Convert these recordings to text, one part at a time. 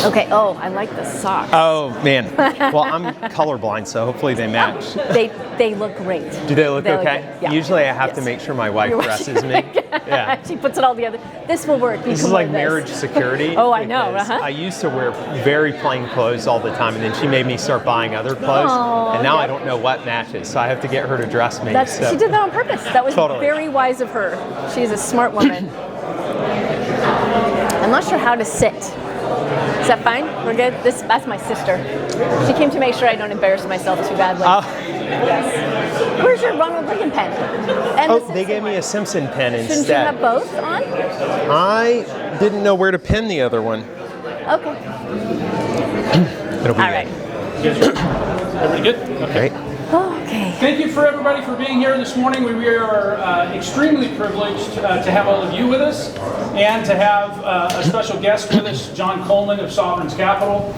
Okay, oh, I like the socks. Oh, man. Well, I'm colorblind, so hopefully they match. They look great. Do they look okay? Yeah. Usually I have to make sure my wife dresses me. Yeah. She puts it all together. This will work. This is like marriage security. Oh, I know. I used to wear very plain clothes all the time, and then she made me start buying other clothes, and now I don't know what matches, so I have to get her to dress me. She did that on purpose. That was very wise of her. She's a smart woman. I'm not sure how to sit. Is that fine? We're good? That's my sister. She came to make sure I don't embarrass myself too badly. Yes. Where's your Ronald Reagan pen? And they gave me a Simpson pen instead. Shouldn't you have both on? I didn't know where to pin the other one. Okay. It'll be all right. Everybody good? Okay. Great. Okay. Thank you for everybody for being here this morning. We are extremely privileged to have all of you with us and to have a special guest with us, John Coleman of Sovereign's Capital.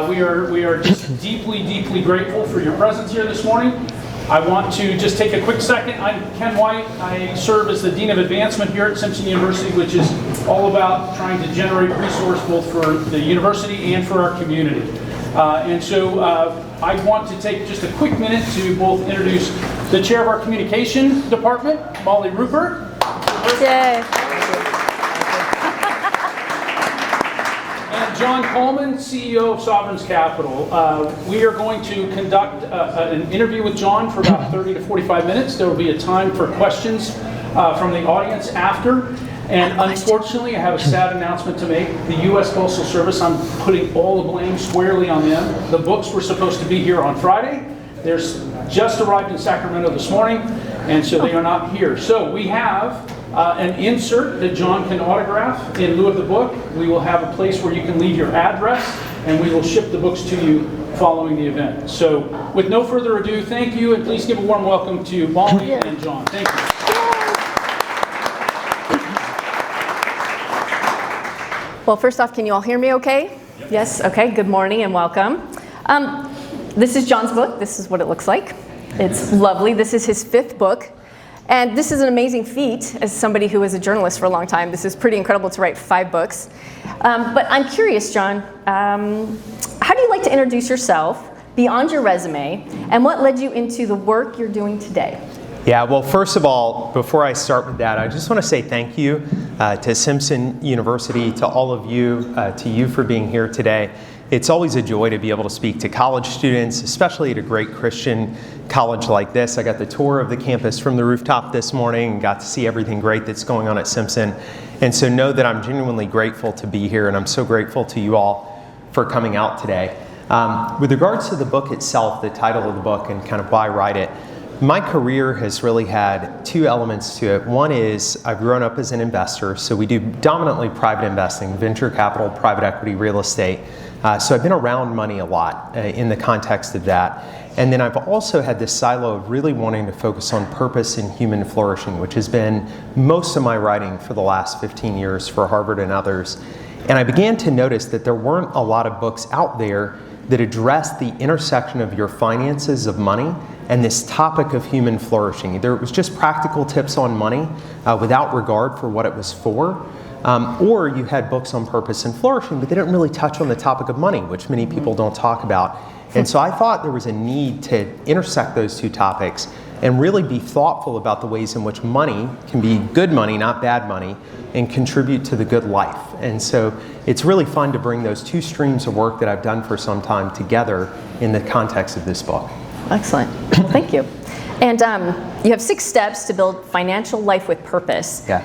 We are just deeply, deeply grateful for your presence here this morning. I want to just take a quick second. I'm Ken White. I serve as the Dean of Advancement here at Simpson University, which is all about trying to generate resource both for the university and for our community. And so I want to take just a quick minute to both introduce the chair of our communication department, Molly Rupert. Yay. And John Coleman, CEO of Sovereign's Capital. We are going to conduct an interview with John for about 30 to 45 minutes. There will be a time for questions from the audience after. And unfortunately, I have a sad announcement to make. The U.S. Postal Service, I'm putting all the blame squarely on them. The books were supposed to be here on Friday. They're just arrived in Sacramento this morning, and so they are not here. So we have an insert that John can autograph in lieu of the book. We will have a place where you can leave your address, and we will ship the books to you following the event. So with no further ado, thank you, and please give a warm welcome to Molly and John. Thank you. Well, first off, can you all hear me okay? Yep. Yes? Okay, good morning and welcome. This is John's book. This is what it looks like. It's lovely. This is his 5th book. And this is an amazing feat as somebody who was a journalist for a long time. This is pretty incredible to write 5 books. But I'm curious, John, how do you like to introduce yourself beyond your resume, and what led you into the work you're doing today? Yeah, well, first of all, before I start with that, I just want to say thank you to Simpson University, to all of you, to you for being here today. It's always a joy to be able to speak to college students, especially at a great Christian college like this. I got the tour of the campus from the rooftop this morning and got to see everything great that's going on at Simpson. And so know that I'm genuinely grateful to be here, and I'm so grateful to you all for coming out today. With regards to the book itself, the title of the book and kind of why I write it, my career has really had 2 elements to it. One is I've grown up as an investor, so we do dominantly private investing, venture capital, private equity, real estate. So I've been around money a lot in the context of that. And then I've also had this silo of really wanting to focus on purpose and human flourishing, which has been most of my writing for the last 15 years for Harvard and others. And I began to notice that there weren't a lot of books out there that address the intersection of your finances, of money, and this topic of human flourishing. Either it was just practical tips on money without regard for what it was for, or you had books on purpose and flourishing, but they didn't really touch on the topic of money, which many people don't talk about. And so I thought there was a need to intersect those 2 topics and really be thoughtful about the ways in which money can be good money, not bad money, and contribute to the good life. And so it's really fun to bring those 2 streams of work that I've done for some time together in the context of this book. Excellent. Well, thank you. And you have 6 steps to build financial life with purpose. Yeah.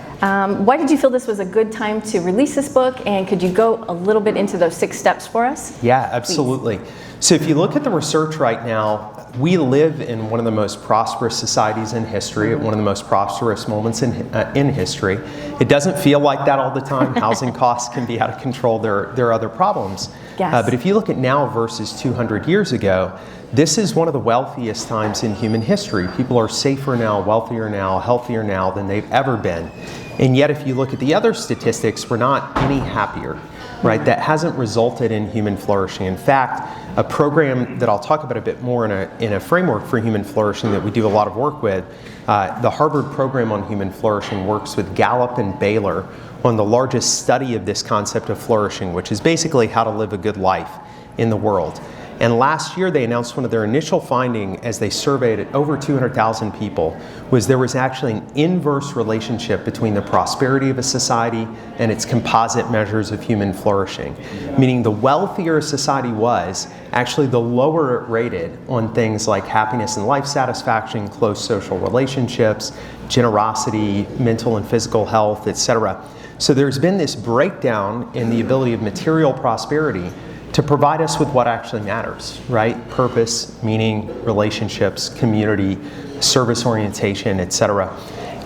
Why did you feel this was a good time to release this book? And could you go a little bit into those 6 steps for us? Yeah, absolutely. Please. So if you look at the research right now, we live in one of the most prosperous societies in history, at one of the most prosperous moments in history. It doesn't feel like that all the time. Housing costs can be out of control. There are other problems. Yes. But if you look at now versus 200 years ago, this is one of the wealthiest times in human history. People are safer now, wealthier now, healthier now than they've ever been. And yet, if you look at the other statistics, we're not any happier, right? That hasn't resulted in human flourishing. In fact, a program that I'll talk about a bit more in a framework for human flourishing that we do a lot of work with, the Harvard program on human flourishing works with Gallup and Baylor on the largest study of this concept of flourishing, which is basically how to live a good life in the world. And last year they announced one of their initial findings as they surveyed over 200,000 people was there was actually an inverse relationship between the prosperity of a society and its composite measures of human flourishing. Meaning the wealthier a society was, actually the lower it rated on things like happiness and life satisfaction, close social relationships, generosity, mental and physical health, etc. So there's been this breakdown in the ability of material prosperity to provide us with what actually matters, right? Purpose, meaning, relationships, community, service orientation, etc.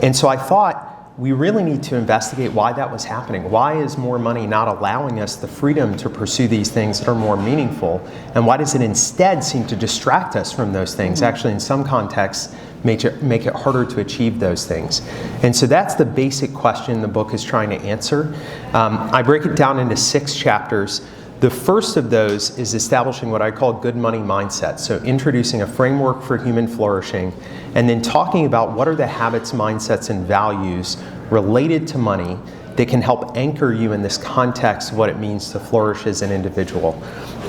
And so I thought we really need to investigate why that was happening. Why is more money not allowing us the freedom to pursue these things that are more meaningful? And why does it instead seem to distract us from those things? Actually, in some contexts, make it harder to achieve those things. And so that's the basic question the book is trying to answer. I break it down into 6 chapters. The first of those is establishing what I call good money mindset. So introducing a framework for human flourishing, and then talking about what are the habits, mindsets, and values related to money that can help anchor you in this context of what it means to flourish as an individual.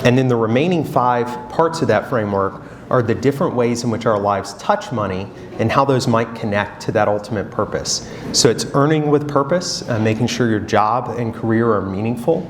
And then the remaining 5 parts of that framework are the different ways in which our lives touch money and how those might connect to that ultimate purpose. So it's earning with purpose, making sure your job and career are meaningful.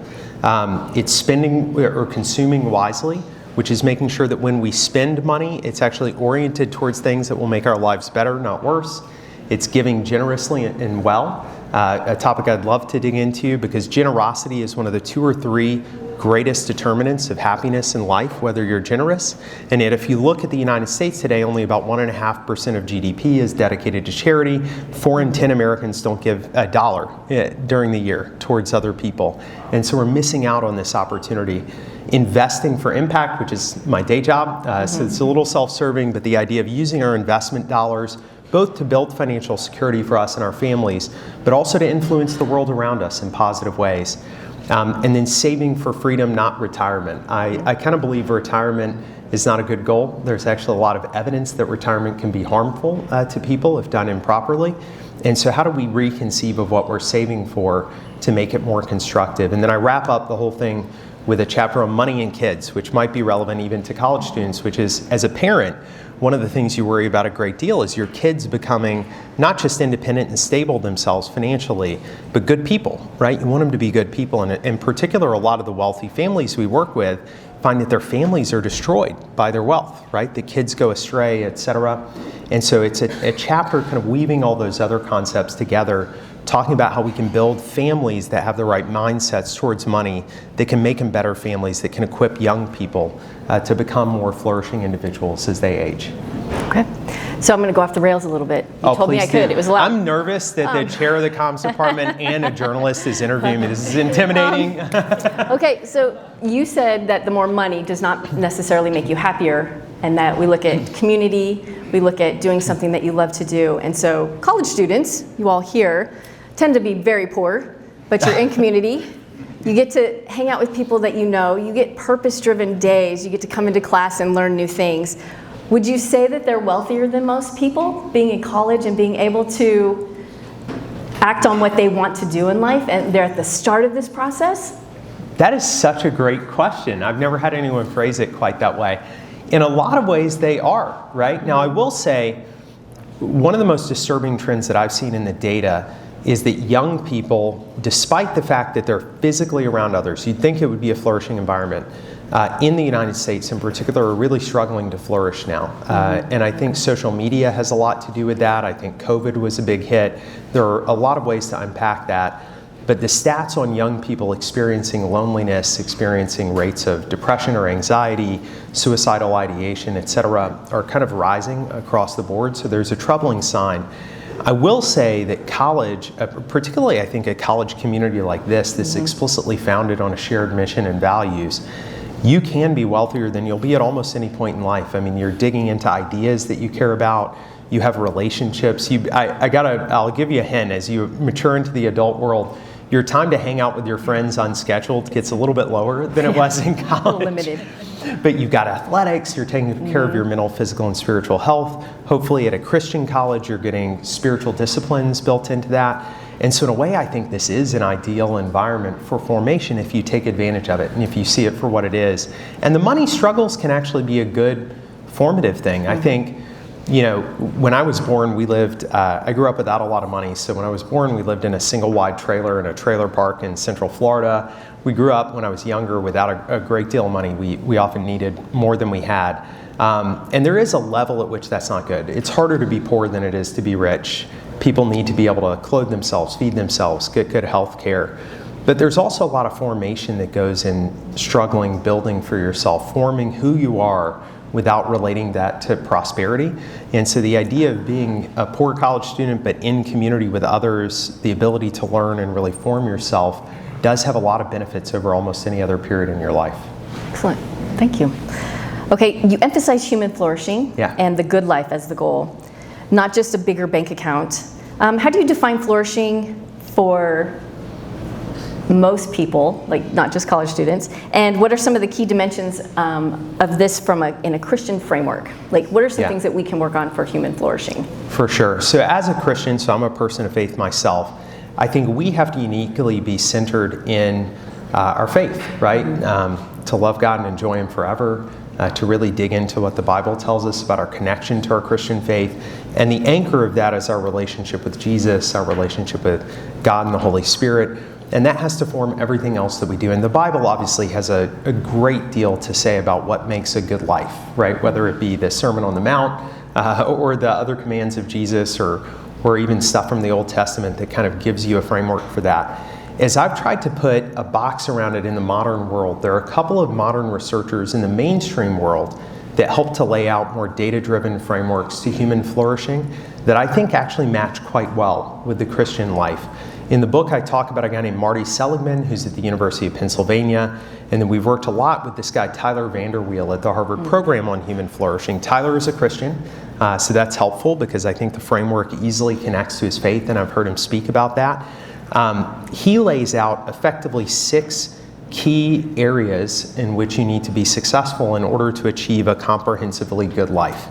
It's spending or consuming wisely, which is making sure that when we spend money, it's actually oriented towards things that will make our lives better, not worse. It's giving generously and well, a topic I'd love to dig into because generosity is one of the 2 or 3 greatest determinants of happiness in life, whether you're generous. And yet if you look at the United States today, only about 1.5% of GDP is dedicated to charity. 4 in 10 Americans don't give $1 during the year towards other people. And so we're missing out on this opportunity. Investing for impact, which is my day job, so it's a little self-serving, but the idea of using our investment dollars both to build financial security for us and our families, but also to influence the world around us in positive ways. And then saving for freedom, not retirement. I kind of believe retirement is not a good goal. There's actually a lot of evidence that retirement can be harmful to people if done improperly. And so how do we reconceive of what we're saving for to make it more constructive? And then I wrap up the whole thing with a chapter on money and kids, which might be relevant even to college students, which is, as a parent, one of the things you worry about a great deal is your kids becoming not just independent and stable themselves financially, but good people, right? You want them to be good people. And in particular, a lot of the wealthy families we work with find that their families are destroyed by their wealth, right? The kids go astray, et cetera. And so it's a chapter kind of weaving all those other concepts together, talking about how we can build families that have the right mindsets towards money, that can make them better families, that can equip young people to become more flourishing individuals as they age. Okay. So I'm going to go off the rails a little bit. You told me I could. It was loud. I'm nervous that the chair of the comms department and a journalist is interviewing me. This is intimidating. Okay, so you said that the more money does not necessarily make you happier, and that we look at community, we look at doing something that you love to do. And so college students, you all here, tend to be very poor, but you're in community. You get to hang out with people that you know. You get purpose-driven days. You get to come into class and learn new things. Would you say that they're wealthier than most people, being in college and being able to act on what they want to do in life, and they're at the start of this process? That is such a great question. I've never had anyone phrase it quite that way. In a lot of ways, they are, right? Now, I will say, one of the most disturbing trends that I've seen in the data is that young people, despite the fact that they're physically around others, you'd think it would be a flourishing environment, in the United States in particular, are really struggling to flourish now. And I think social media has a lot to do with that. I think COVID was a big hit. There are a lot of ways to unpack that. But the stats on young people experiencing loneliness, experiencing rates of depression or anxiety, suicidal ideation, et cetera, are kind of rising across the board. So there's a troubling sign. I will say that college, particularly I think a college community like this, that's explicitly founded on a shared mission and values, you can be wealthier than you'll be at almost any point in life. I mean, you're digging into ideas that you care about. You have relationships. I'll give you a hint. As you mature into the adult world, your time to hang out with your friends unscheduled gets a little bit lower than it was in college. A little limited. But you've got athletics, you're taking care of your mental, physical, and spiritual health. Hopefully at a Christian college, you're getting spiritual disciplines built into that. And so in a way, I think this is an ideal environment for formation if you take advantage of it and if you see it for what it is. And the money struggles can actually be a good formative thing. I think, when I was born, I grew up without a lot of money. So when I was born, we lived in a single wide trailer in a trailer park in Central Florida. We grew up when I was younger without a great deal of money. We often needed more than we had. And there is a level at which that's not good. It's harder to be poor than it is to be rich. People need to be able to clothe themselves, feed themselves, get good health care. But there's also a lot of formation that goes in struggling, building for yourself, forming who you are without relating that to prosperity. And so the idea of being a poor college student but in community with others, the ability to learn and really form yourself, does have a lot of benefits over almost any other period in your life. Excellent. Thank you. Okay, you emphasize human flourishing and the good life as the goal, not just a bigger bank account. How do you define flourishing for most people, like not just college students? And what are some of the key dimensions of this in a Christian framework? Like, what are some things that we can work on for human flourishing? For sure. So as a Christian, so I'm a person of faith myself, I think we have to uniquely be centered in our faith, right? To love God and enjoy Him forever, to really dig into what the Bible tells us about our connection to our Christian faith. And the anchor of that is our relationship with Jesus, our relationship with God and the Holy Spirit. And that has to form everything else that we do. And the Bible obviously has a great deal to say about what makes a good life, right? Whether it be the Sermon on the Mount or the other commands of Jesus or even stuff from the Old Testament that kind of gives you a framework for that. As I've tried to put a box around it in the modern world, there are a couple of modern researchers in the mainstream world that help to lay out more data-driven frameworks to human flourishing that I think actually match quite well with the Christian life. In the book, I talk about a guy named Marty Seligman, who's at the University of Pennsylvania, and then we've worked a lot with this guy, Tyler Vanderweel, at the Harvard Program on Human Flourishing. Tyler is a Christian, so that's helpful because I think the framework easily connects to his faith, and I've heard him speak about that. He lays out effectively 6 key areas in which you need to be successful in order to achieve a comprehensively good life.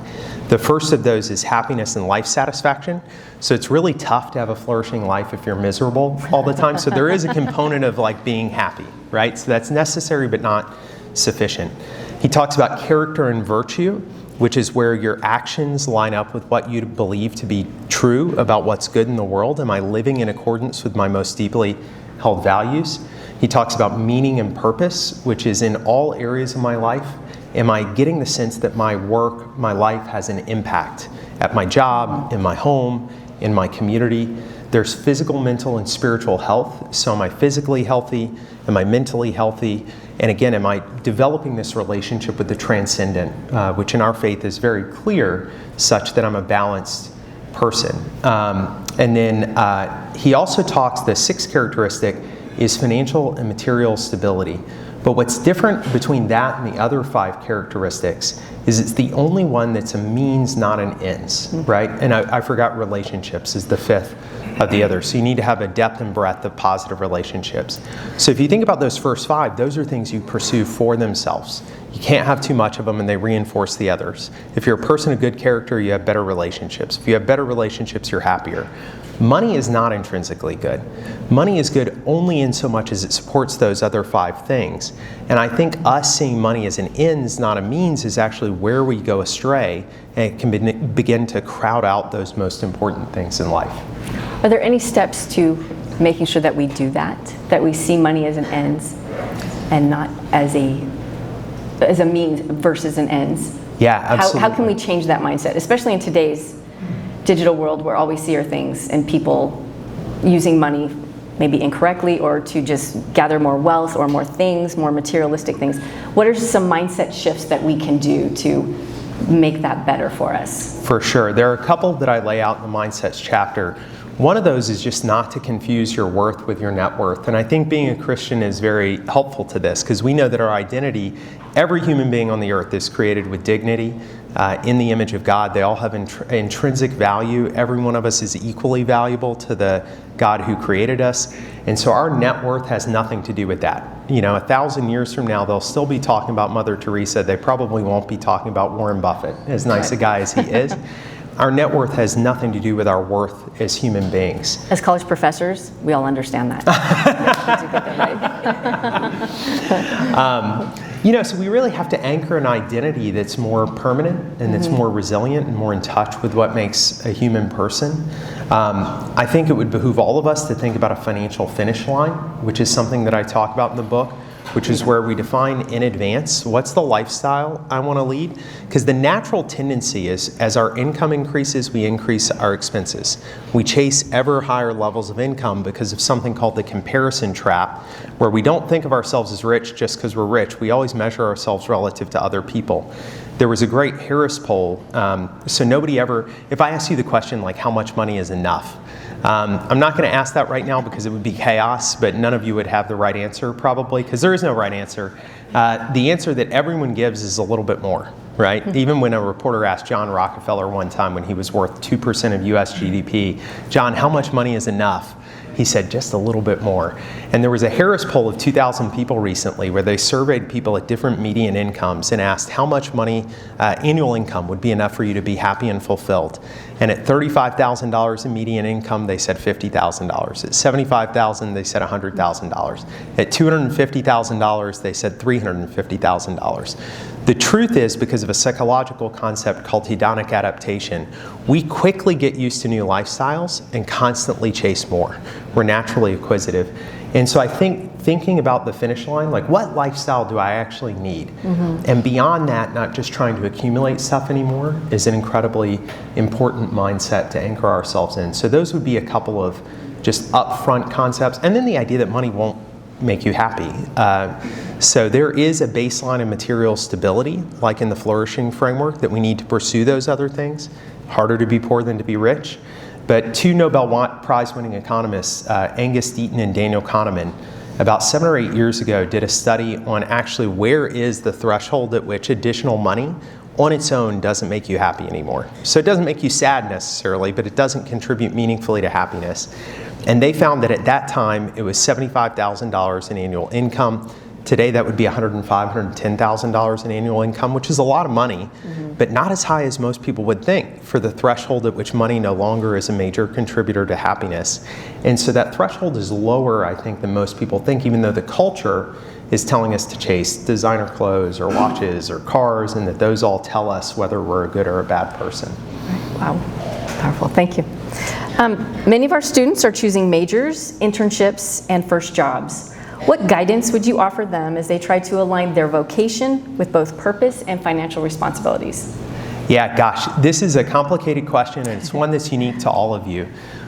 The first of those is happiness and life satisfaction. So it's really tough to have a flourishing life if you're miserable all the time. So there is a component of like being happy, right? So that's necessary but not sufficient. He talks about character and virtue, which is where your actions line up with what you believe to be true about what's good in the world. Am I living in accordance with my most deeply held values? He talks about meaning and purpose, which is in all areas of my life. Am I getting the sense that my work, my life has an impact at my job, in my home, in my community? There's physical, mental, and spiritual health. So am I physically healthy? Am I mentally healthy? And again, am I developing this relationship with the transcendent, which in our faith is very clear, such that I'm a balanced person. And then he also talks, the 6th characteristic is financial and material stability. But what's different between that and the other 5 characteristics is it's the only one that's a means, not an ends, right? And I forgot relationships is the 5th of the other. So you need to have a depth and breadth of positive relationships. So if you think about those first 5, those are things you pursue for themselves. You can't have too much of them and they reinforce the others. If you're a person of good character, you have better relationships. If you have better relationships, you're happier. Money is not intrinsically good. Money is good only in so much as it supports those other 5 things. And I think us seeing money as an ends, not a means, is actually where we go astray, and it can begin to crowd out those most important things in life. Are there any steps to making sure that we do that we see money as an ends and not as a means versus an ends? Yeah, absolutely. How can we change that mindset, especially in today's digital world where all we see are things and people using money maybe incorrectly or to just gather more wealth or more things, more materialistic things? What are some mindset shifts that we can do to make that better for us? For sure. There are a couple that I lay out in the Mindsets chapter. One of those is just not to confuse your worth with your net worth. And I think being a Christian is very helpful to this, because we know that our identity, every human being on the earth is created with dignity, in the image of God. They all have intrinsic value. Every one of us is equally valuable to the God who created us. And so our net worth has nothing to do with that. 1,000 years from now, they'll still be talking about Mother Teresa. They probably won't be talking about Warren Buffett, as nice a guy as he is. Our net worth has nothing to do with our worth as human beings. As college professors, we all understand that. So we really have to anchor an identity that's more permanent and that's more resilient and more in touch with what makes a human person. I think it would behoove all of us to think about a financial finish line, which is something that I talk about in the book, which is where we define in advance what's the lifestyle I want to lead. Because the natural tendency is, as our income increases, we increase our expenses. We chase ever higher levels of income because of something called the comparison trap, where we don't think of ourselves as rich just because we're rich. We always measure ourselves relative to other people. There was a great Harris poll. So nobody ever, if I ask you the question, like, how much money is enough? I'm not going to ask that right now because it would be chaos, but none of you would have the right answer probably, because there is no right answer. The answer that everyone gives is a little bit more, right? Even when a reporter asked John Rockefeller one time when he was worth 2% of US GDP, John, how much money is enough? He said, just a little bit more. And there was a Harris poll of 2,000 people recently where they surveyed people at different median incomes and asked how much money, annual income, would be enough for you to be happy and fulfilled. And at $35,000 in median income, they said $50,000. At $75,000, they said $100,000. At $250,000, they said $350,000. The truth is, because of a psychological concept called hedonic adaptation, we quickly get used to new lifestyles and constantly chase more. We're naturally acquisitive. And so I think thinking about the finish line, like, what lifestyle do I actually need? And beyond that, not just trying to accumulate stuff anymore, is an incredibly important mindset to anchor ourselves in. So those would be a couple of just upfront concepts. And then the idea that money won't make you happy. So there is a baseline of material stability, like in the flourishing framework, that we need to pursue those other things. Harder to be poor than to be rich. But two Nobel Prize-winning economists, Angus Deaton and Daniel Kahneman, about 7 or 8 years ago did a study on actually where is the threshold at which additional money on its own doesn't make you happy anymore. So it doesn't make you sad necessarily, but it doesn't contribute meaningfully to happiness. And they found that at that time, it was $75,000 in annual income. Today, that would be $105,000, $110,000 in annual income, which is a lot of money, but not as high as most people would think for the threshold at which money no longer is a major contributor to happiness. And so that threshold is lower, I think, than most people think, even though the culture is telling us to chase designer clothes or watches or cars, and that those all tell us whether we're a good or a bad person. Wow, powerful, thank you. Many of our students are choosing majors, internships, and first jobs. What guidance would you offer them as they try to align their vocation with both purpose and financial responsibilities? Yeah, gosh, this is a complicated question, and it's one that's unique to all of you.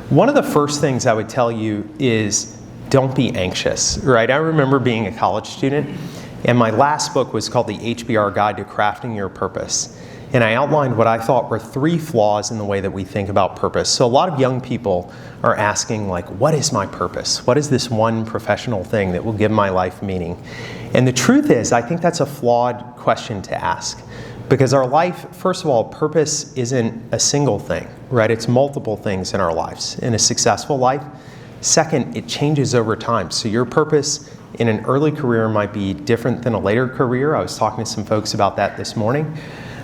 One of the first things I would tell you is don't be anxious, right? I remember being a college student, and my last book was called The HBR Guide to Crafting Your Purpose. And I outlined what I thought were 3 flaws in the way that we think about purpose. So a lot of young people are asking, like, what is my purpose? What is this one professional thing that will give my life meaning? And the truth is, I think that's a flawed question to ask. Because our life, first of all, purpose isn't a single thing, right? It's multiple things in our lives. In a successful life. Second, it changes over time. So your purpose in an early career might be different than a later career. I was talking to some folks about that this morning.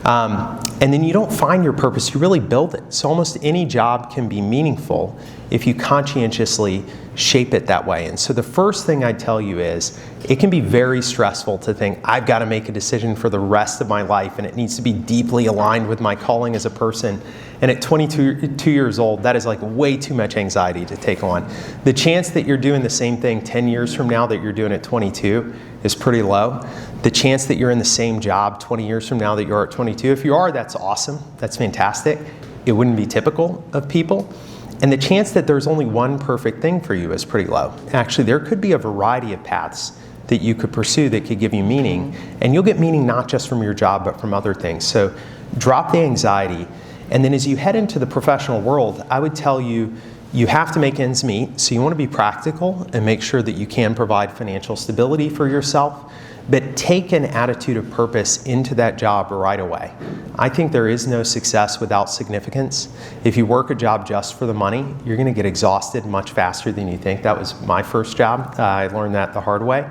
And then you don't find your purpose, you really build it. So almost any job can be meaningful if you conscientiously shape it that way. And so the first thing I tell you is, it can be very stressful to think, I've got to make a decision for the rest of my life, and it needs to be deeply aligned with my calling as a person. And at 22 years old, that is like way too much anxiety to take on. The chance that you're doing the same thing 10 years from now that you're doing at 22 is pretty low. The chance that you're in the same job 20 years from now that you're at 22, if you are, that's awesome. That's fantastic. It wouldn't be typical of people. And the chance that there's only one perfect thing for you is pretty low. Actually, there could be a variety of paths that you could pursue that could give you meaning. And you'll get meaning not just from your job, but from other things. So drop the anxiety. And then as you head into the professional world, I would tell you, you have to make ends meet, so you want to be practical and make sure that you can provide financial stability for yourself, but take an attitude of purpose into that job right away. I think there is no success without significance. If you work a job just for the money, you're going to get exhausted much faster than you think. That was my first job. I learned that the hard way.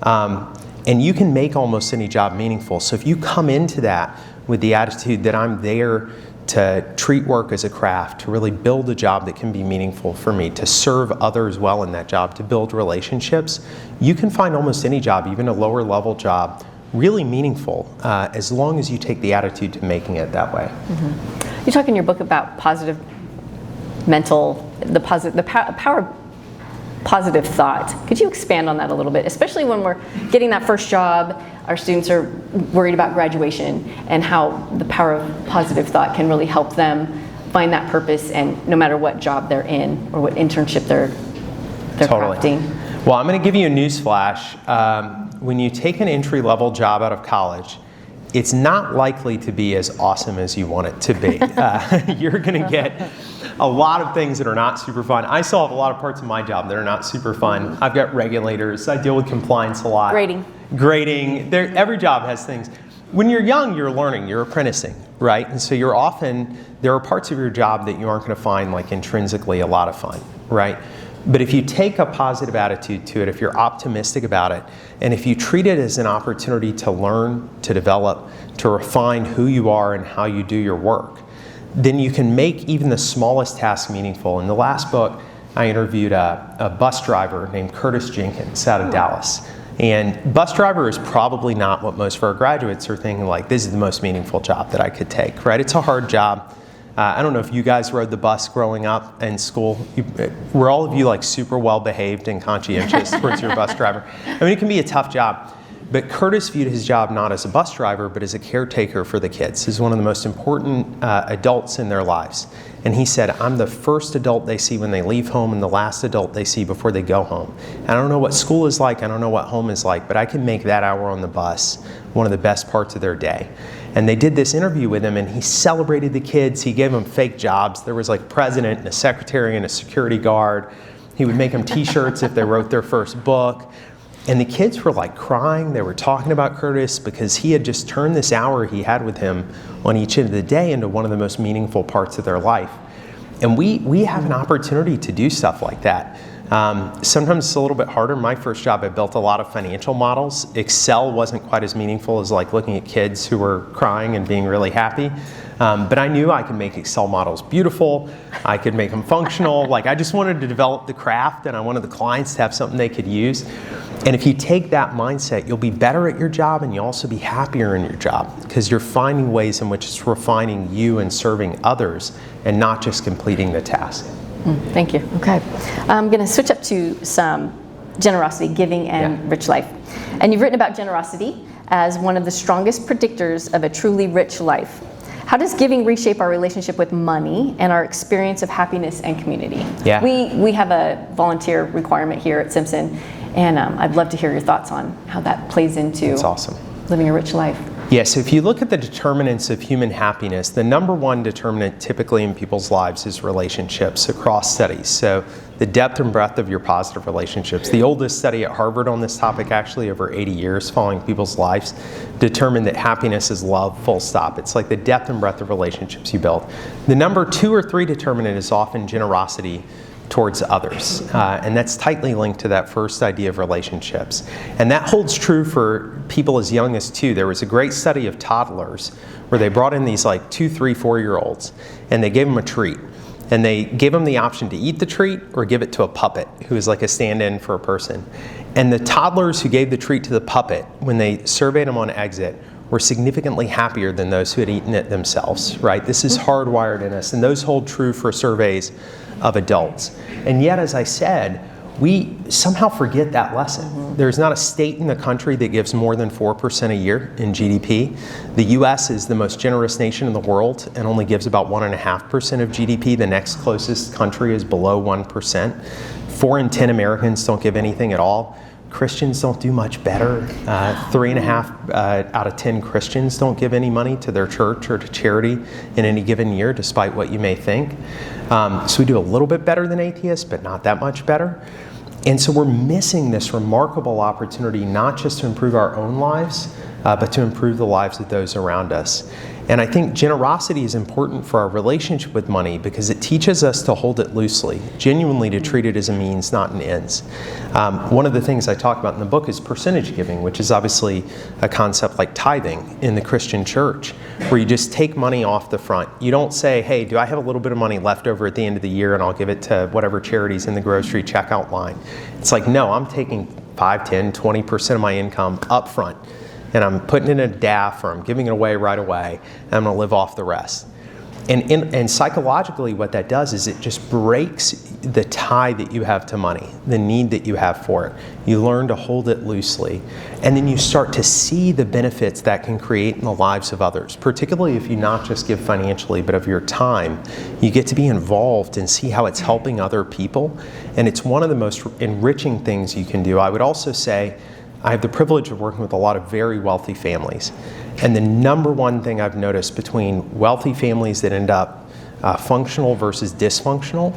And you can make almost any job meaningful. So if you come into that with the attitude that I'm there to treat work as a craft, to really build a job that can be meaningful for me, to serve others well in that job, to build relationships, you can find almost any job, even a lower level job, really meaningful as long as you take the attitude to making it that way. You talk in your book about positive mental, the power of positive thought. Could you expand on that a little bit, especially when we're getting that first job, our students are worried about graduation, and how the power of positive thought can really help them find that purpose, and no matter what job they're in or what internship they're Totally. crafting. Well, I'm going to give you a news flash. When you take an entry-level job out of college, it's not likely to be as awesome as you want it to be. You're going to get a lot of things that are not super fun. I still have a lot of parts of my job that are not super fun. I've got regulators. I deal with compliance a lot. Grading. Every job has things. When you're young, you're learning, you're apprenticing, right? And so there are parts of your job that you aren't going to find like intrinsically a lot of fun, right? But if you take a positive attitude to it, if you're optimistic about it, and if you treat it as an opportunity to learn, to develop, to refine who you are and how you do your work, then you can make even the smallest task meaningful. In the last book, I interviewed a bus driver named Curtis Jenkins out of Dallas. And bus driver is probably not what most of our graduates are thinking, like, this is the most meaningful job that I could take, right? It's a hard job. I don't know if you guys rode the bus growing up in school. Were all of you like super well behaved and conscientious towards your bus driver? I mean, it can be a tough job. But Curtis viewed his job not as a bus driver, but as a caretaker for the kids. He's one of the most important adults in their lives. And he said, I'm the first adult they see when they leave home and the last adult they see before they go home. And I don't know what school is like, I don't know what home is like, but I can make that hour on the bus one of the best parts of their day. And they did this interview with him, and he celebrated the kids. He gave them fake jobs. There was like a president and a secretary and a security guard. He would make them t-shirts if they wrote their first book. And the kids were like crying. They were talking about Curtis because he had just turned this hour he had with him on each end of the day into one of the most meaningful parts of their life. And we have an opportunity to do stuff like that. Sometimes it's a little bit harder. My first job, I built a lot of financial models. Excel wasn't quite as meaningful as like looking at kids who were crying and being really happy. But I knew I could make Excel models beautiful. I could make them functional. Like, I just wanted to develop the craft, and I wanted the clients to have something they could use. And if you take that mindset, you'll be better at your job, and you'll also be happier in your job because you're finding ways in which it's refining you and serving others and not just completing the task. Thank you. Okay. I'm going to switch up to some generosity, giving, and rich life. And you've written about generosity as one of the strongest predictors of a truly rich life. How does giving reshape our relationship with money and our experience of happiness and community? Yeah. We have a volunteer requirement here at Simpson, and I'd love to hear your thoughts on how that plays into That's awesome. living a rich life. Yes, if you look at the determinants of human happiness, the number one determinant typically in people's lives is relationships across studies. So the depth and breadth of your positive relationships. The oldest study at Harvard on this topic, actually over 80 years following people's lives, determined that happiness is love, full stop. It's like the depth and breadth of relationships you build. The number 2 or 3 determinant is often generosity towards others. And that's tightly linked to that first idea of relationships. And that holds true for people as young as 2. There was a great study of toddlers where they brought in these like 2, 3, 4-year-olds, and they gave them a treat. And they gave them the option to eat the treat or give it to a puppet, who is like a stand-in for a person. And the toddlers who gave the treat to the puppet, when they surveyed them on exit, were significantly happier than those who had eaten it themselves, right? This is hardwired in us, and those hold true for surveys of adults. And yet, as I said, we somehow forget that lesson. There's not a state in the country that gives more than 4% a year in GDP. The US is the most generous nation in the world and only gives about 1.5% of GDP. The next closest country is below 1%. 4 in 10 Americans don't give anything at all. Christians don't do much better. 3.5 out of 10 Christians don't give any money to their church or to charity in any given year, despite what you may think. So we do a little bit better than atheists, but not that much better. And so we're missing this remarkable opportunity, not just to improve our own lives, but to improve the lives of those around us. And I think generosity is important for our relationship with money because it teaches us to hold it loosely, genuinely to treat it as a means, not an ends. One of the things I talk about in the book is percentage giving, which is obviously a concept like tithing in the Christian church, where you just take money off the front. You don't say, hey, do I have a little bit of money left over at the end of the year and I'll give it to whatever charities in the grocery checkout line. It's like, no, I'm taking 5, 10, 20% of my income up front. And I'm putting it in a DAF, or I'm giving it away right away, and I'm going to live off the rest. And psychologically, what that does is it just breaks the tie that you have to money, the need that you have for it. You learn to hold it loosely, and then you start to see the benefits that can create in the lives of others, particularly if you not just give financially, but of your time. You get to be involved and see how it's helping other people, and it's one of the most enriching things you can do. I would also say, I have the privilege of working with a lot of very wealthy families. And the number one thing I've noticed between wealthy families that end up functional versus dysfunctional,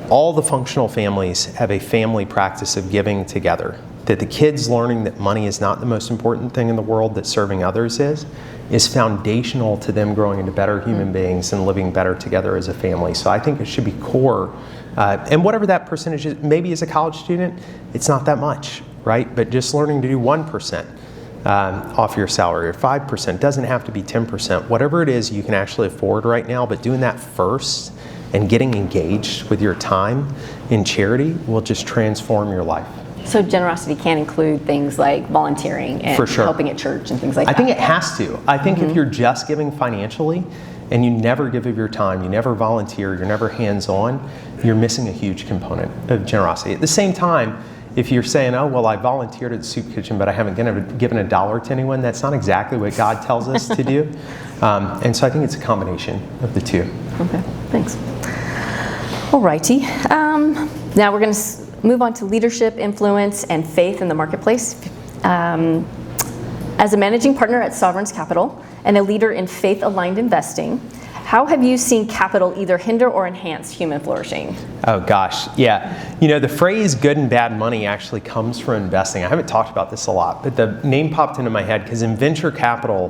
all the functional families have a family practice of giving together. That the kids learning that money is not the most important thing in the world, that serving others is foundational to them growing into better human beings and living better together as a family. So I think it should be core. And whatever that percentage is, maybe as a college student, it's not that much. Right? But just learning to do 1% off your salary or 5%, doesn't have to be 10%. Whatever it is you can actually afford right now, but doing that first and getting engaged with your time in charity will just transform your life. So generosity can include things like volunteering and For sure. helping at church and things like that. I think it has to. I think if you're just giving financially and you never give of your time, you never volunteer, you're never hands-on, you're missing a huge component of generosity. At the same time, if you're saying, oh, well, I volunteered at the soup kitchen, but I haven't given $1 to anyone, that's not exactly what God tells us to do. And so I think it's a combination of the two. Okay, thanks. All righty. Now we're going to move on to leadership, influence, and faith in the marketplace. As a managing partner at Sovereign's Capital and a leader in faith-aligned investing, how have you seen capital either hinder or enhance human flourishing? Oh gosh, yeah. You know, the phrase good and bad money actually comes from investing. I haven't talked about this a lot, but the name popped into my head because in venture capital,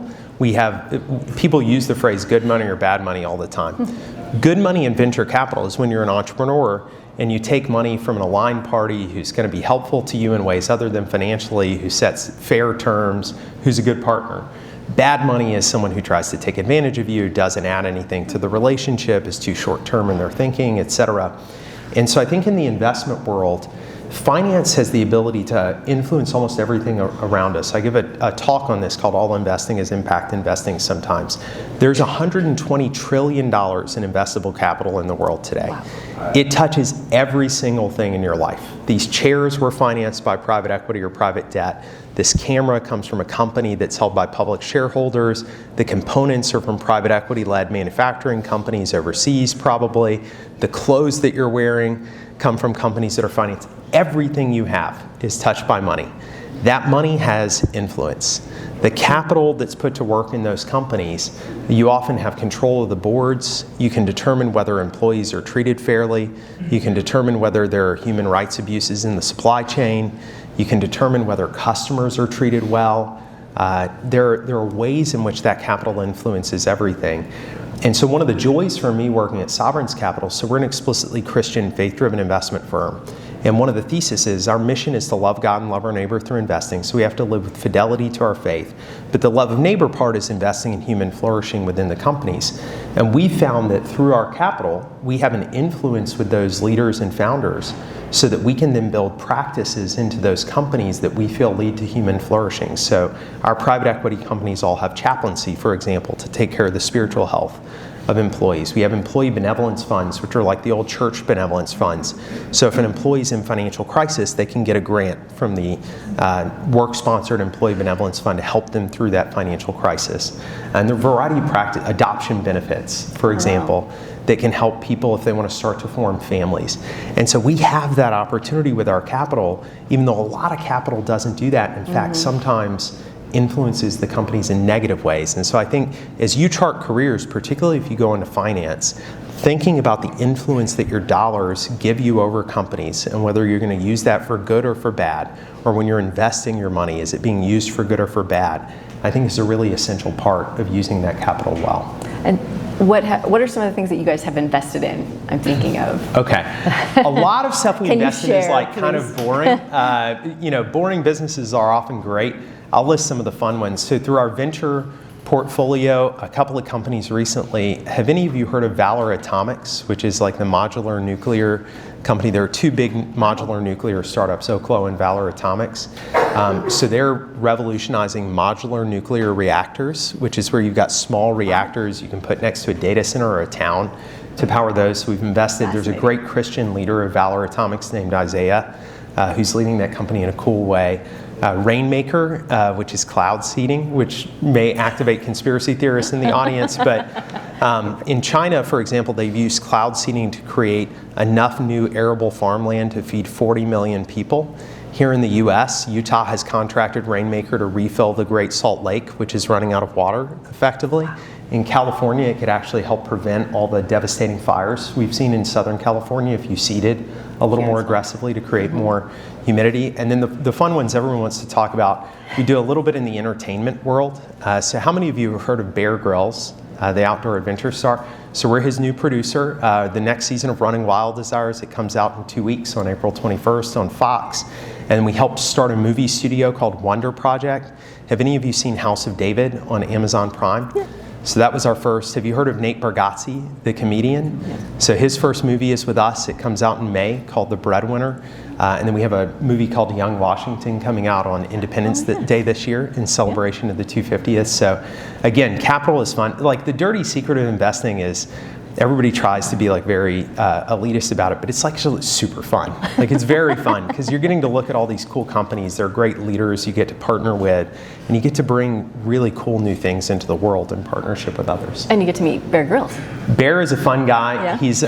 people use the phrase good money or bad money all the time. Good money in venture capital is when you're an entrepreneur and you take money from an aligned party who's going to be helpful to you in ways other than financially, who sets fair terms, who's a good partner. Bad money is someone who tries to take advantage of you, doesn't add anything to the relationship, is too short-term in their thinking, etc. And so I think in the investment world, finance has the ability to influence almost everything around us. I give a talk on this called All Investing is Impact Investing sometimes. There's $120 trillion in investable capital in the world today. Wow. It touches every single thing in your life. These chairs were financed by private equity or private debt. This camera comes from a company that's held by public shareholders. The components are from private equity-led manufacturing companies overseas, probably. The clothes that you're wearing come from companies that are financed. Everything you have is touched by money. That money has influence. The capital that's put to work in those companies, you often have control of the boards. You can determine whether employees are treated fairly. You can determine whether there are human rights abuses in the supply chain. You can determine whether customers are treated well. There are ways in which that capital influences everything. And so one of the joys for me working at Sovereign's Capital, so we're an explicitly Christian, faith-driven investment firm. And one of the theses is our mission is to love God and love our neighbor through investing, so we have to live with fidelity to our faith. But the love of neighbor part is investing in human flourishing within the companies. And we found that through our capital, we have an influence with those leaders and founders so that we can then build practices into those companies that we feel lead to human flourishing. So our private equity companies all have chaplaincy, for example, to take care of the spiritual health of employees. We have employee benevolence funds, which are like the old church benevolence funds. So if an employee's in financial crisis, they can get a grant from the work-sponsored employee benevolence fund to help them through that financial crisis. And there are a variety of adoption benefits, for example, that can help people if they want to start to form families. And so we have that opportunity with our capital, even though a lot of capital doesn't do that. In fact, sometimes influences the companies in negative ways. And so I think as you chart careers, particularly if you go into finance, thinking about the influence that your dollars give you over companies and whether you're going to use that for good or for bad, or when you're investing your money, is it being used for good or for bad, I think is a really essential part of using that capital well. And what are some of the things that you guys have invested in? I'm thinking of. Okay. A lot of stuff we invest in is like please? kind of boring. Boring businesses are often great. I'll list some of the fun ones. So through our venture portfolio, a couple of companies recently. Have any of you heard of Valor Atomics, which is like the modular nuclear company? There are two big modular nuclear startups, Oklo and Valor Atomics. So they're revolutionizing modular nuclear reactors, which is where you've got small reactors you can put next to a data center or a town to power those. So we've invested. There's a great Christian leader of Valor Atomics named Isaiah, who's leading that company in a cool way. Rainmaker, which is cloud seeding, which may activate conspiracy theorists in the audience, but in China, for example, they've used cloud seeding to create enough new arable farmland to feed 40 million people. Here in the US, Utah has contracted Rainmaker to refill the Great Salt Lake, which is running out of water effectively. In California, it could actually help prevent all the devastating fires we've seen in Southern California if you seeded a little more aggressively to create more humidity. And then the fun ones everyone wants to talk about, we do a little bit in the entertainment world. So how many of you have heard of Bear Grylls, the outdoor adventure star? So we're his new producer. The next season of Running Wild Desires, it comes out in 2 weeks on April 21st on Fox. And we helped start a movie studio called Wonder Project. Have any of you seen House of David on Amazon Prime? Yeah. So that was our first. Have you heard of Nate Bargatze, the comedian? Yeah. So his first movie is with us. It comes out in May called The Breadwinner. And then we have a movie called Young Washington coming out on Independence Day this year in celebration of the 250th. So again, capital is fun. Like the dirty secret of investing is everybody tries to be like very elitist about it, but it's like super fun. Like it's very fun because you're getting to look at all these cool companies. They're great leaders you get to partner with, and you get to bring really cool new things into the world in partnership with others. And you get to meet Bear Grylls. Bear is a fun guy. Yeah. He's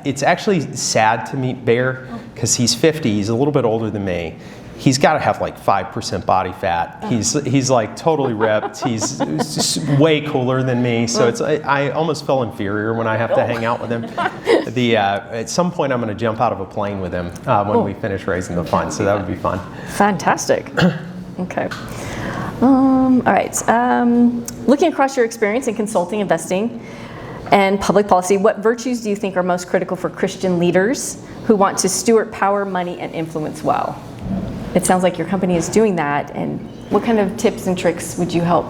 it's actually sad to meet Bear because he's 50. He's a little bit older than me. He's got to have like 5% body fat. He's like totally ripped. He's just way cooler than me. So I almost feel inferior when I have to hang out with him. At some point I'm going to jump out of a plane with him when we finish raising the fund. So that would be fun. Fantastic. Okay. All right. Looking across your experience in consulting, investing, and public policy, what virtues do you think are most critical for Christian leaders who want to steward power, money, and influence well? It sounds like your company is doing that, and what kind of tips and tricks would you help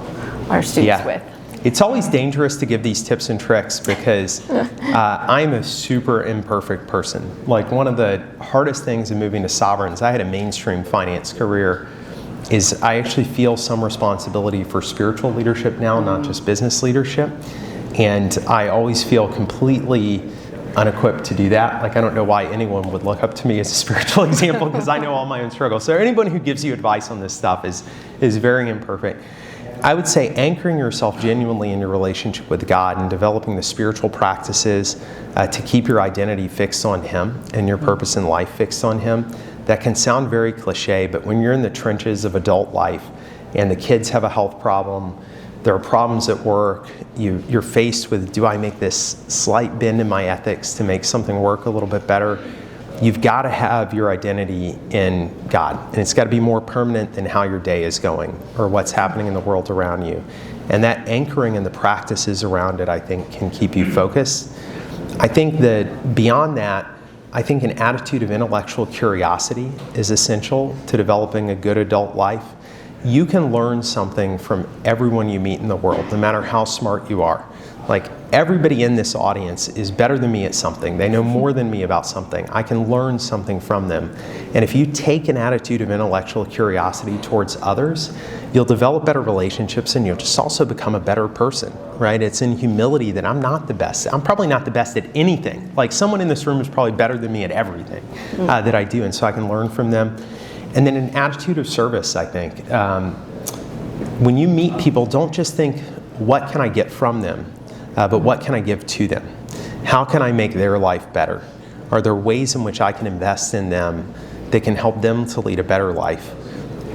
our students with? It's always dangerous to give these tips and tricks because I'm a super imperfect person. Like one of the hardest things in moving to Sovereigns, I had a mainstream finance career, is I actually feel some responsibility for spiritual leadership now, not just business leadership. And I always feel completely unequipped to do that. Like I don't know why anyone would look up to me as a spiritual example because I know all my own struggles. So anyone who gives you advice on this stuff is very imperfect. I would say anchoring yourself genuinely in your relationship with God and developing the spiritual practices to keep your identity fixed on Him and your purpose in life fixed on Him. That can sound very cliche, but when you're in the trenches of adult life and the kids have a health problem, there are problems at work, you're faced with, do I make this slight bend in my ethics to make something work a little bit better? You've got to have your identity in God, and it's got to be more permanent than how your day is going or what's happening in the world around you. And that anchoring and the practices around it, I think, can keep you focused. I think that beyond that, I think an attitude of intellectual curiosity is essential to developing a good adult life. You can learn something from everyone you meet in the world, no matter how smart you are. Like everybody in this audience is better than me at something. They know more than me about something. I can learn something from them. And if you take an attitude of intellectual curiosity towards others, you'll develop better relationships and you'll just also become a better person, right? It's in humility that I'm not the best. I'm probably not the best at anything. Like someone in this room is probably better than me at everything that I do. And so I can learn from them. And then an attitude of service, I think. When you meet people, don't just think, what can I get from them, but what can I give to them? How can I make their life better? Are there ways in which I can invest in them that can help them to lead a better life?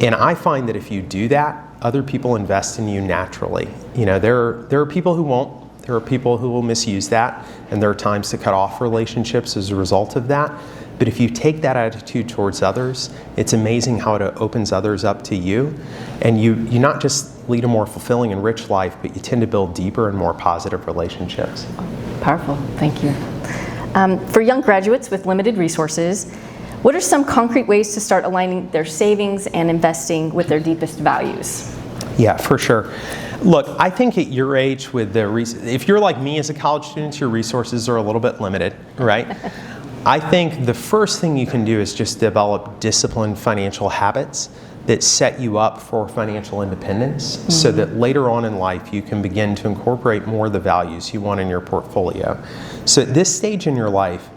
And I find that if you do that, other people invest in you naturally. There are people who won't. There are people who will misuse that, and there are times to cut off relationships as a result of that. But if you take that attitude towards others, it's amazing how it opens others up to you. And you not just lead a more fulfilling and rich life, but you tend to build deeper and more positive relationships. Powerful, thank you. For young graduates with limited resources, what are some concrete ways to start aligning their savings and investing with their deepest values? Yeah, for sure. Look, I think at your age, if you're like me as a college student, your resources are a little bit limited, right? I think the first thing you can do is just develop disciplined financial habits that set you up for financial independence, so that later on in life you can begin to incorporate more of the values you want in your portfolio. So at this stage in your life,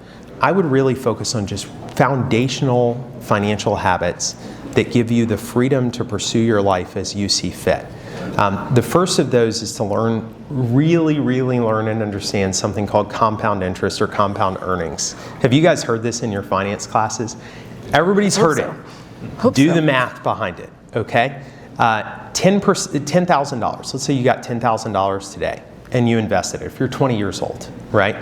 I would really focus on just foundational financial habits that give you the freedom to pursue your life as you see fit. The first of those is to really learn and understand something called compound interest or compound earnings. Have you guys heard this in your finance classes? Everybody's heard it. Do the math behind it, okay? $10,000. Let's say you got $10,000 today and you invested it if you're 20 years old, right?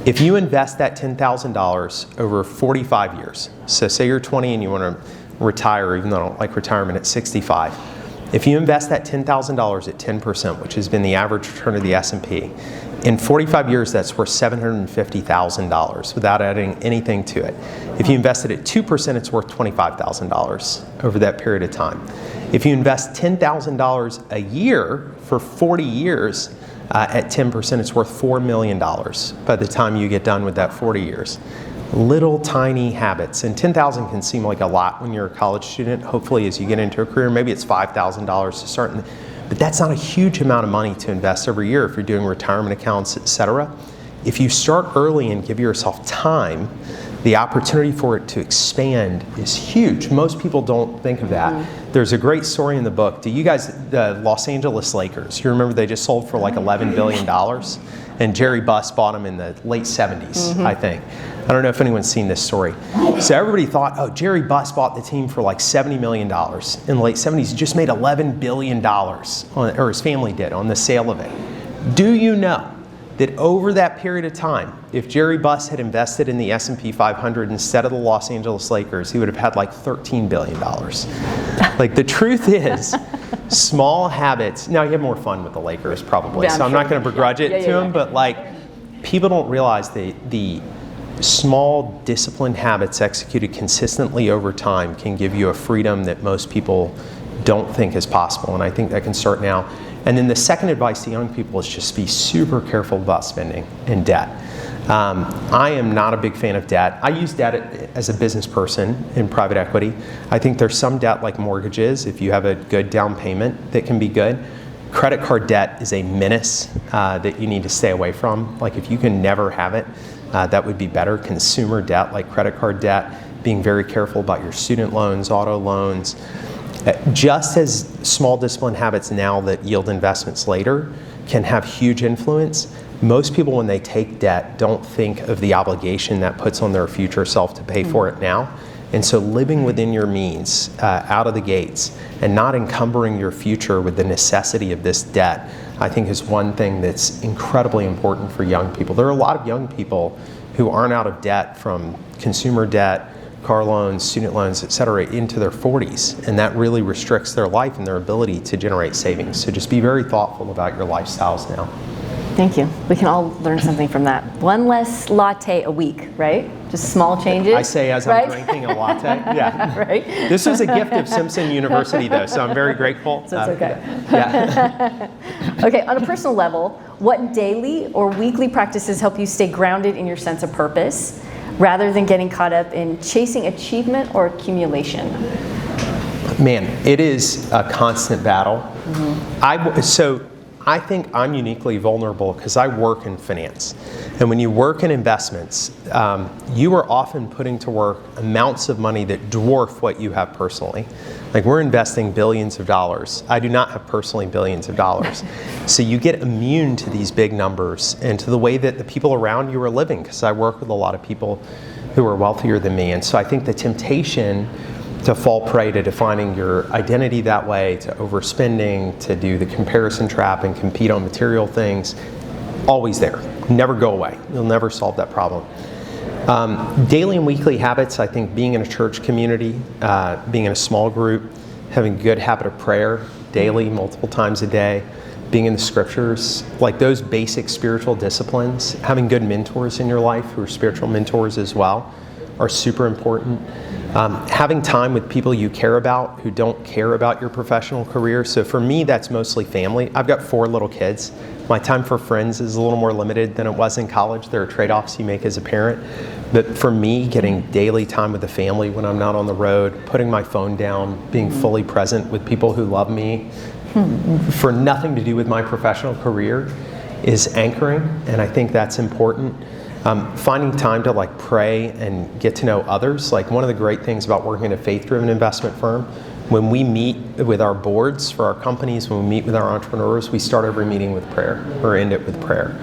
If you invest that $10,000 over 45 years, so say you're 20 and you want to retire, even though I don't like retirement, at 65. If you invest that $10,000 at 10%, which has been the average return of the S&P, in 45 years that's worth $750,000 without adding anything to it. If you invested at 2%, it's worth $25,000 over that period of time. If you invest $10,000 a year for 40 years at 10%, it's worth $4 million by the time you get done with that 40 years. Little tiny habits, and $10,000 can seem like a lot when you're a college student. Hopefully as you get into a career, maybe it's $5,000 to start, but that's not a huge amount of money to invest every year if you're doing retirement accounts, etc. If you start early and give yourself time, the opportunity for it to expand is huge. Most people don't think of that. There's a great story in the book. Do you guys, the Los Angeles Lakers, you remember they just sold for like $11 billion? And Jerry Buss bought them in the late 70s, I think. I don't know if anyone's seen this story. So everybody thought, oh, Jerry Buss bought the team for like $70 million. In the late 70s, he just made $11 billion, or his family did, on the sale of it. Do you know that over that period of time, if Jerry Buss had invested in the S&P 500 instead of the Los Angeles Lakers, he would have had like $13 billion. Like, the truth is, small habits, now you have more fun with the Lakers probably, so I'm not going to begrudge it to him, but like, people don't realize the small disciplined habits executed consistently over time can give you a freedom that most people don't think is possible, and I think that can start now. And then the second advice to young people is just be super careful about spending and debt. I am not a big fan of debt. I use debt as a business person in private equity. I think there's some debt like mortgages, if you have a good down payment, that can be good. Credit card debt is a menace that you need to stay away from. Like, if you can never have it, that would be better. Consumer debt, like credit card debt, being very careful about your student loans, auto loans. Just as small discipline habits now that yield investments later can have huge influence, most people, when they take debt, don't think of the obligation that puts on their future self to pay for it now. And so living within your means out of the gates and not encumbering your future with the necessity of this debt, I think is one thing that's incredibly important for young people. There are a lot of young people who aren't out of debt from consumer debt, car loans, student loans, et cetera, into their 40s. And that really restricts their life and their ability to generate savings. So just be very thoughtful about your lifestyles now. Thank you. We can all learn something from that. One less latte a week, right? Just small changes. I say as I'm drinking a latte. Yeah. Right. This was a gift of Simpson University, though, so I'm very grateful. So it's okay. Yeah. Okay, on a personal level, what daily or weekly practices help you stay grounded in your sense of purpose, rather than getting caught up in chasing achievement or accumulation? Man, it is a constant battle. I think I'm uniquely vulnerable because I work in finance. And when you work in investments, you are often putting to work amounts of money that dwarf what you have personally. Like, we're investing billions of dollars. I do not have personally billions of dollars. So you get immune to these big numbers and to the way that the people around you are living, because I work with a lot of people who are wealthier than me. And so I think the temptation to fall prey to defining your identity that way, to overspending, to do the comparison trap and compete on material things, always there. Never go away. You'll never solve that problem. Daily and weekly habits, I think being in a church community, being in a small group, having a good habit of prayer daily, multiple times a day, being in the scriptures, like those basic spiritual disciplines, having good mentors in your life who are spiritual mentors as well, are super important. Having time with people you care about who don't care about your professional career. So for me, that's mostly family. I've got 4 little kids. My time for friends is a little more limited than it was in college. There are trade-offs you make as a parent. But for me, getting daily time with the family when I'm not on the road, putting my phone down, being fully present with people who love me, for nothing to do with my professional career, is anchoring, and I think that's important. Finding time to like pray and get to know others. Like, one of the great things about working in a faith-driven investment firm, when we meet with our boards for our companies, when we meet with our entrepreneurs, we start every meeting with prayer or end it with prayer.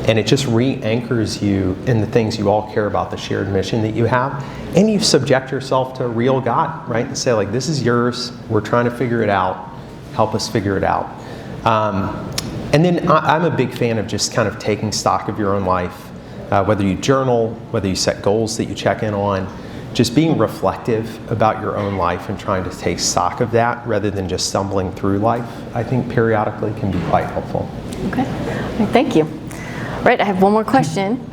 And it just re-anchors you in the things you all care about, the shared mission that you have. And you subject yourself to a real God, right? And say, like, this is yours. We're trying to figure it out. Help us figure it out. And then I'm a big fan of just kind of taking stock of your own life. Whether you journal, whether you set goals that you check in on, just being reflective about your own life and trying to take stock of that rather than just stumbling through life, I think periodically can be quite helpful. Okay, all right, thank you. All right, I have one more question.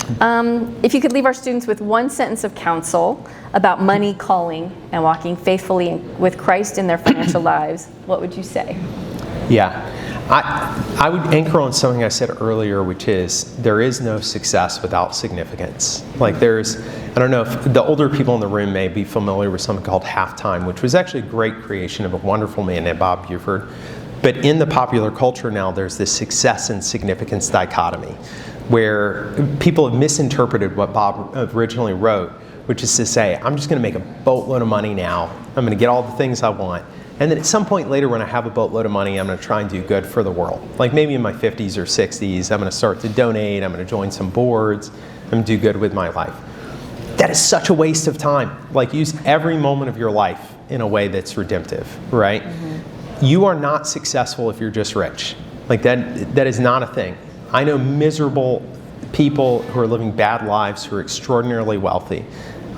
If you could leave our students with one sentence of counsel about money, calling, and walking faithfully with Christ in their financial lives, what would you say? Yeah. I would anchor on something I said earlier, which is there is no success without significance. Like, I don't know if the older people in the room may be familiar with something called Halftime, which was actually a great creation of a wonderful man named Bob Buford. But in the popular culture now, there's this success and significance dichotomy where people have misinterpreted what Bob originally wrote, which is to say, I'm just going to make a boatload of money now. I'm going to get all the things I want. And then at some point later, when I have a boatload of money, I'm going to try and do good for the world. Like, maybe in my 50s or 60s, I'm going to start to donate. I'm going to join some boards. I'm going to do good with my life. That is such a waste of time. Like, use every moment of your life in a way that's redemptive, right? Mm-hmm. You are not successful if you're just rich. Like, that is not a thing. I know miserable people who are living bad lives who are extraordinarily wealthy.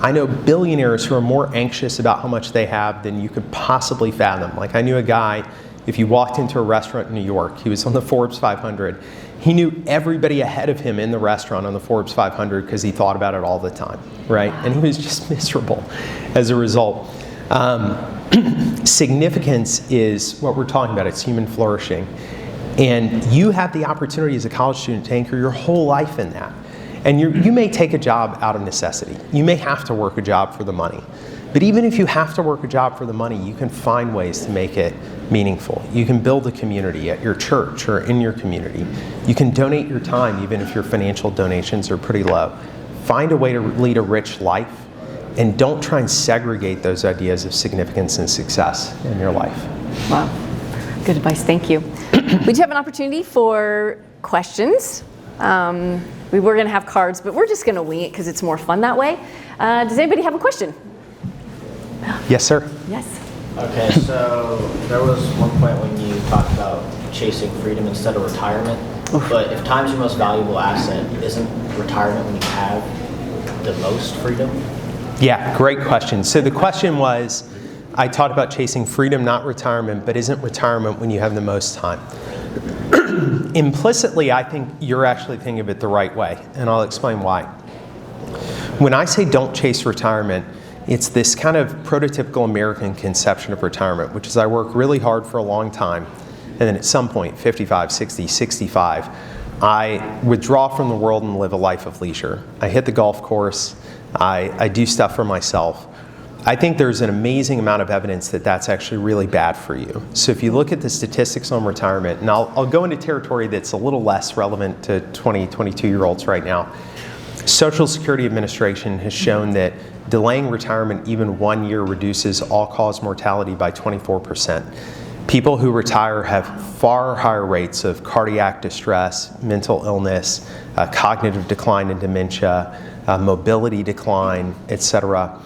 I know billionaires who are more anxious about how much they have than you could possibly fathom. Like, I knew a guy, if you walked into a restaurant in New York, he was on the Forbes 500. He knew everybody ahead of him in the restaurant on the Forbes 500 because he thought about it all the time, right? And he was just miserable as a result. Significance is what we're talking about. It's human flourishing. And you have the opportunity as a college student to anchor your whole life in that. And you may take a job out of necessity. You may have to work a job for the money. But even if you have to work a job for the money, you can find ways to make it meaningful. You can build a community at your church or in your community. You can donate your time even if your financial donations are pretty low. Find a way to lead a rich life, and don't try and segregate those ideas of significance and success in your life. Wow, good advice, thank you. We do have an opportunity for questions. We were going to have cards, but we're just going to wing it because it's more fun that way. Does anybody have a question? Yes, sir. Yes. Okay, so there was one point when you talked about chasing freedom instead of retirement. But if time's your most valuable asset, isn't retirement when you have the most freedom? Yeah, great question. So the question was, I talked about chasing freedom, not retirement, but isn't retirement when you have the most time? Implicitly, I think you're actually thinking of it the right way, and I'll explain why. When I say don't chase retirement, it's this kind of prototypical American conception of retirement, which is I work really hard for a long time, and then at some point, 55, 60, 65, I withdraw from the world and live a life of leisure. I hit the golf course, I do stuff for myself. I think there's an amazing amount of evidence that that's actually really bad for you. So if you look at the statistics on retirement, and I'll go into territory that's a little less relevant to 20, 22-year-olds right now. Social Security Administration has shown that delaying retirement even 1 year reduces all-cause mortality by 24%. People who retire have far higher rates of cardiac distress, mental illness, cognitive decline and dementia, mobility decline, etc.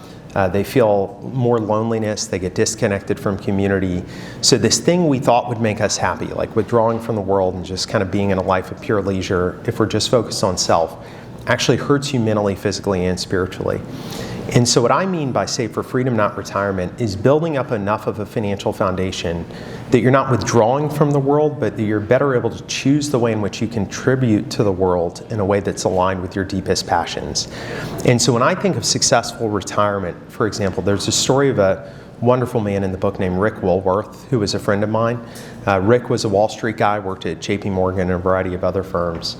They feel more loneliness, they get disconnected from community. So this thing we thought would make us happy, like withdrawing from the world and just kind of being in a life of pure leisure, if we're just focused on self, actually hurts you mentally, physically, and spiritually. And so what I mean by Save for Freedom, Not Retirement is building up enough of a financial foundation that you're not withdrawing from the world, but that you're better able to choose the way in which you contribute to the world in a way that's aligned with your deepest passions. And so when I think of successful retirement, for example, there's a story of a wonderful man in the book named Rick Woolworth, who was a friend of mine. Rick was a Wall Street guy, worked at JP Morgan and a variety of other firms.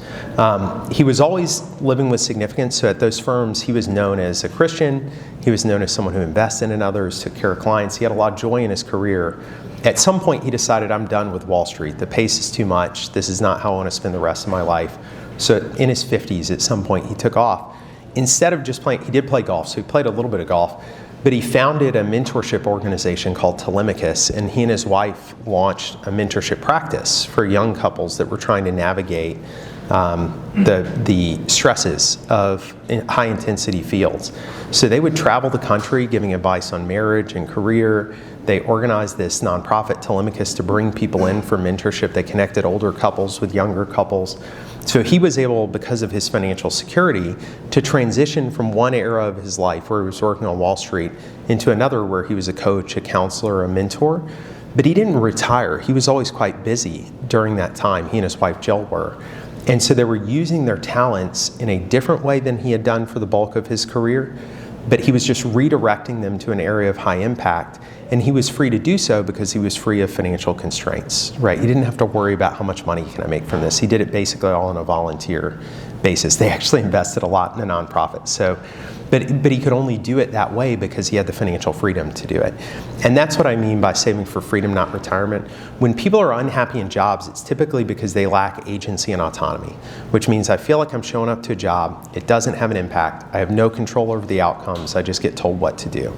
He was always living with significance, so at those firms he was known as a Christian, he was known as someone who invested in others, took care of clients, he had a lot of joy in his career. At some point he decided, I'm done with Wall Street, the pace is too much, this is not how I want to spend the rest of my life. So in his 50s at some point he took off. Instead of just playing, he did play golf, so he played a little bit of golf, but he founded a mentorship organization called Telemachus, and he and his wife launched a mentorship practice for young couples that were trying to navigate the stresses of high-intensity fields. So they would travel the country giving advice on marriage and career. They organized this nonprofit, Telemachus, to bring people in for mentorship. They connected older couples with younger couples. So he was able, because of his financial security, to transition from one era of his life where he was working on Wall Street into another where he was a coach, a counselor, a mentor. But he didn't retire. He was always quite busy during that time. He and his wife Jill were. And so they were using their talents in a different way than he had done for the bulk of his career. But he was just redirecting them to an area of high impact. And he was free to do so because he was free of financial constraints, right? He didn't have to worry about how much money can I make from this. He did it basically all on a volunteer basis. They actually invested a lot in a nonprofit. So, but he could only do it that way because he had the financial freedom to do it. And that's what I mean by saving for freedom, not retirement. When people are unhappy in jobs, it's typically because they lack agency and autonomy, which means I feel like I'm showing up to a job, it doesn't have an impact, I have no control over the outcomes, I just get told what to do.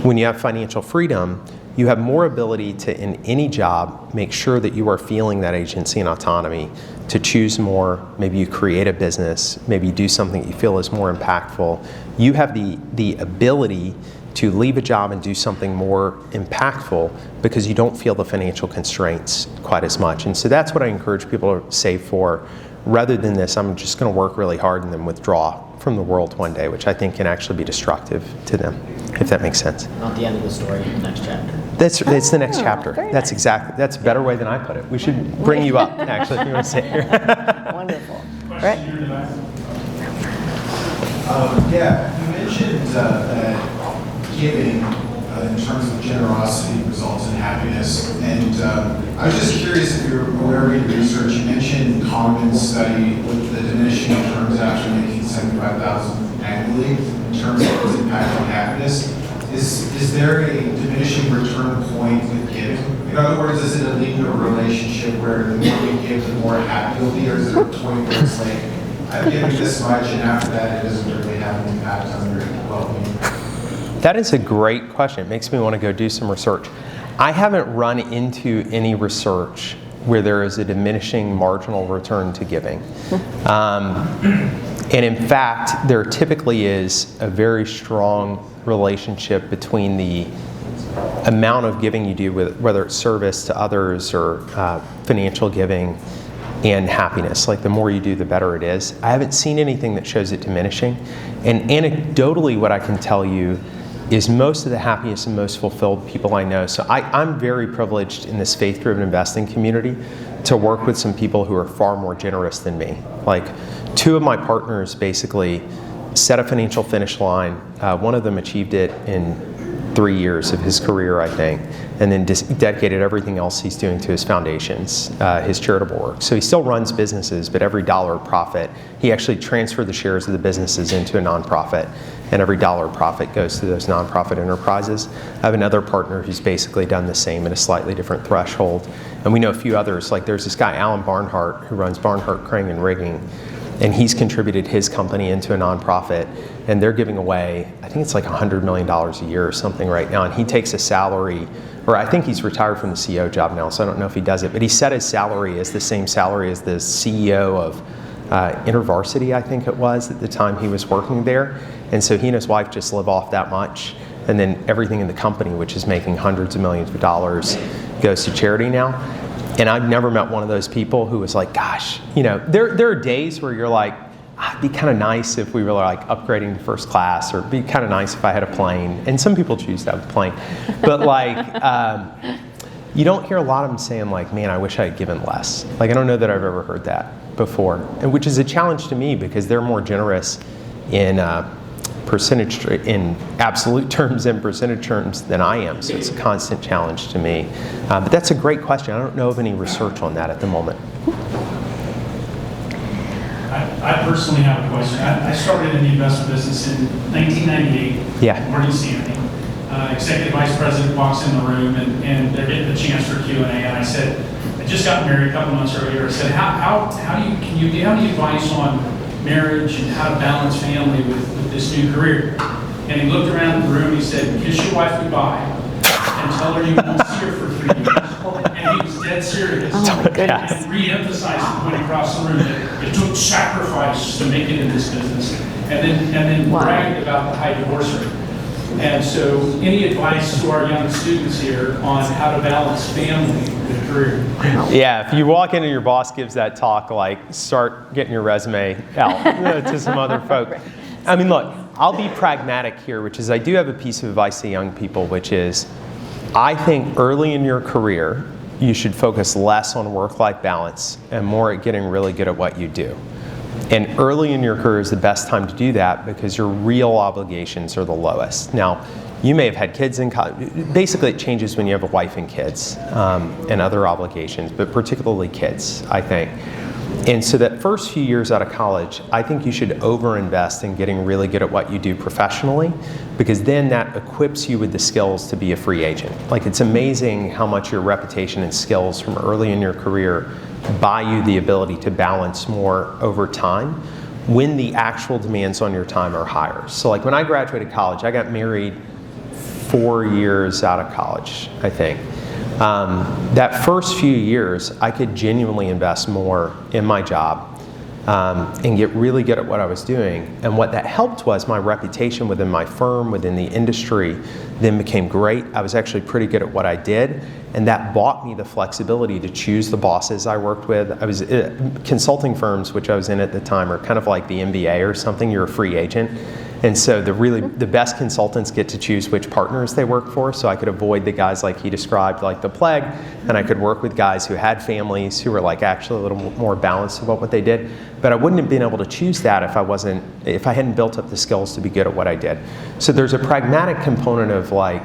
When you have financial freedom, you have more ability to, in any job, make sure that you are feeling that agency and autonomy to choose more. Maybe you create a business, maybe you do something you feel is more impactful. You have the ability to leave a job and do something more impactful because you don't feel the financial constraints quite as much. And so that's what I encourage people to save for, rather than this, I'm just going to work really hard and then withdraw from the world one day, which I think can actually be destructive to them, if that makes sense. Not the end of the story, the next chapter. It's the next chapter. That's nice. exactly, that's a better way than I put it. We should bring you up, actually, if you want to sit here. Wonderful. Right. Yeah, you mentioned that giving in terms of generosity results in happiness. And I was just curious if you're aware of your research. You mentioned Coleman's study with the diminishing returns after making $75,000 annually in terms of its impact on happiness. Is there a diminishing return point with giving? In other words, is it a linear relationship where the more you give, the more happy you'll be, or is there a point where it's like, I've given this much, and after that, it doesn't really have an impact on your well-being? That is a great question. It makes me want to go do some research. I haven't run into any research where there is a diminishing marginal return to giving. And in fact, there typically is a very strong relationship between the amount of giving you do, whether it's service to others or financial giving, and happiness. Like the more you do, the better it is. I haven't seen anything that shows it diminishing. And anecdotally, what I can tell you is most of the happiest and most fulfilled people I know. So I'm very privileged in this faith-driven investing community to work with some people who are far more generous than me. Like 2 of my partners basically set a financial finish line. One of them achieved it in 3 years of his career, I think, and then dedicated everything else he's doing to his foundations, his charitable work. So he still runs businesses, but every dollar of profit, he actually transferred the shares of the businesses into a nonprofit, and every dollar of profit goes to those nonprofit enterprises. I have another partner who's basically done the same at a slightly different threshold. And we know a few others, like there's this guy, Alan Barnhart, who runs Barnhart Crane and Rigging, and he's contributed his company into a nonprofit, and they're giving away, I think it's like $100 million a year or something right now, and he takes a salary, or I think he's retired from the CEO job now, so I don't know if he does it, but he set his salary as the same salary as the CEO of InterVarsity, I think it was, at the time he was working there, and so he and his wife just live off that much, and then everything in the company, which is making hundreds of millions of dollars, goes to charity now. And I've never met one of those people who was like, gosh, there are days where you're like, it'd be kind of nice if we were like upgrading to first class, or it'd be kind of nice if I had a plane. And some people choose to have a plane. But like, you don't hear a lot of them saying like, man, I wish I had given less. Like, I don't know that I've ever heard that before. And which is a challenge to me because they're more generous in percentage, in absolute terms and percentage terms than I am. So it's a constant challenge to me. But that's a great question. I don't know of any research on that at the moment. I personally have a question. I started in the investment business in 1998. Yeah. Morgan Stanley. Executive vice president walks in the room and they're getting the chance for Q&A. And I said, I just got married a couple months earlier. I said, do you have any advice on marriage and how to balance family with this new career? And he looked around the room and he said, kiss your wife goodbye and tell her you won't see her for 3 years. And he was dead serious. Oh my goodness. And re-emphasized the point across the room that it took sacrifice to make it in this business. And then Wow. bragged about the high divorce rate. And so any advice to our young students here on how to balance family with career? Yeah, if you walk in and your boss gives that talk, like, start getting your resume out to some other folk. I mean, look, I'll be pragmatic here, which is I do have a piece of advice to young people, which is I think early in your career, you should focus less on work-life balance and more at getting really good at what you do. And early in your career is the best time to do that because your real obligations are the lowest. Now, you may have had kids in college. Basically, it changes when you have a wife and kids and other obligations, but particularly kids, I think. And so that first few years out of college, I think you should overinvest in getting really good at what you do professionally, because then that equips you with the skills to be a free agent. Like, it's amazing how much your reputation and skills from early in your career buy you the ability to balance more over time when the actual demands on your time are higher. So like when I graduated college, I got married 4 years out of college, I think. That first few years, I could genuinely invest more in my job and get really good at what I was doing. And what that helped was my reputation within my firm, within the industry, then became great. I was actually pretty good at what I did, and that bought me the flexibility to choose the bosses I worked with. I was consulting firms, which I was in at the time, are kind of like the MBA or something. You're a free agent. And so the best consultants get to choose which partners they work for, so I could avoid the guys like he described, like the plague, and I could work with guys who had families, who were like actually a little more balanced about what they did. But I wouldn't have been able to choose that if I hadn't built up the skills to be good at what I did. So there's a pragmatic component of like,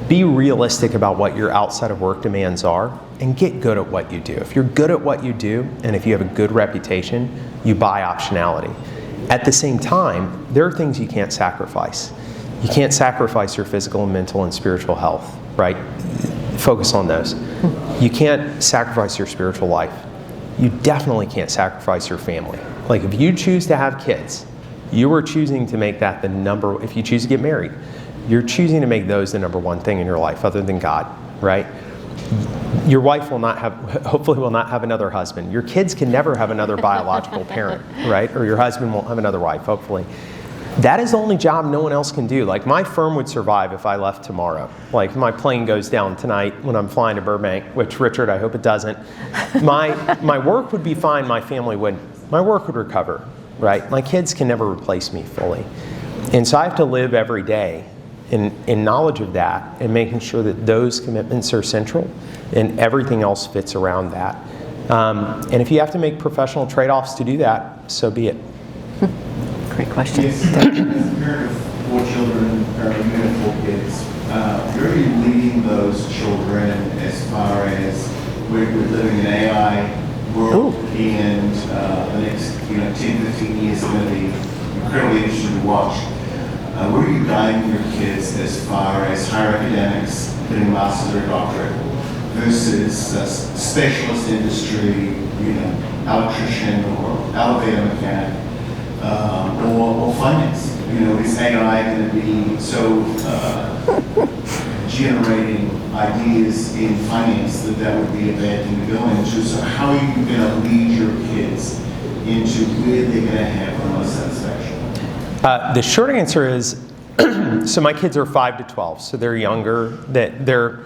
be realistic about what your outside of work demands are and get good at what you do. If you're good at what you do, and if you have a good reputation, you buy optionality. At the same time, there are things you can't sacrifice. You can't sacrifice your physical and mental and spiritual health, right? Focus on those. You can't sacrifice your spiritual life. You definitely can't sacrifice your family. Like if you choose to have kids, you are choosing to make that if you choose to get married, you're choosing to make those the number one thing in your life other than God, right? Your wife hopefully will not have another husband. Your kids can never have another biological parent, right? Or your husband won't have another wife, hopefully. That is the only job no one else can do. Like my firm would survive if I left tomorrow. Like if my plane goes down tonight when I'm flying to Burbank, which Richard, I hope it doesn't. My work would be fine, my family wouldn't. My work would recover, right? My kids can never replace me fully. And so I have to live every day in knowledge of that and making sure that those commitments are central and everything else fits around that. And if you have to make professional trade-offs to do that, so be it. Great question. Yes, as a parent of 4 children, or even 4 kids, where are you leading those children as far as we're living in an AI world, and the next 10, 15 years is going to be incredibly interesting to watch. Where are you guiding your kids as far as higher academics, getting a master's or doctorate, versus specialist industry, electrician or elevator mechanic, or finance? Is AI going to be so generating ideas in finance that would be a bad thing to go into? So how are you going to lead your kids into where they're going to have the most satisfaction? The short answer is, so my kids are 5 to 12, so they're younger. That they're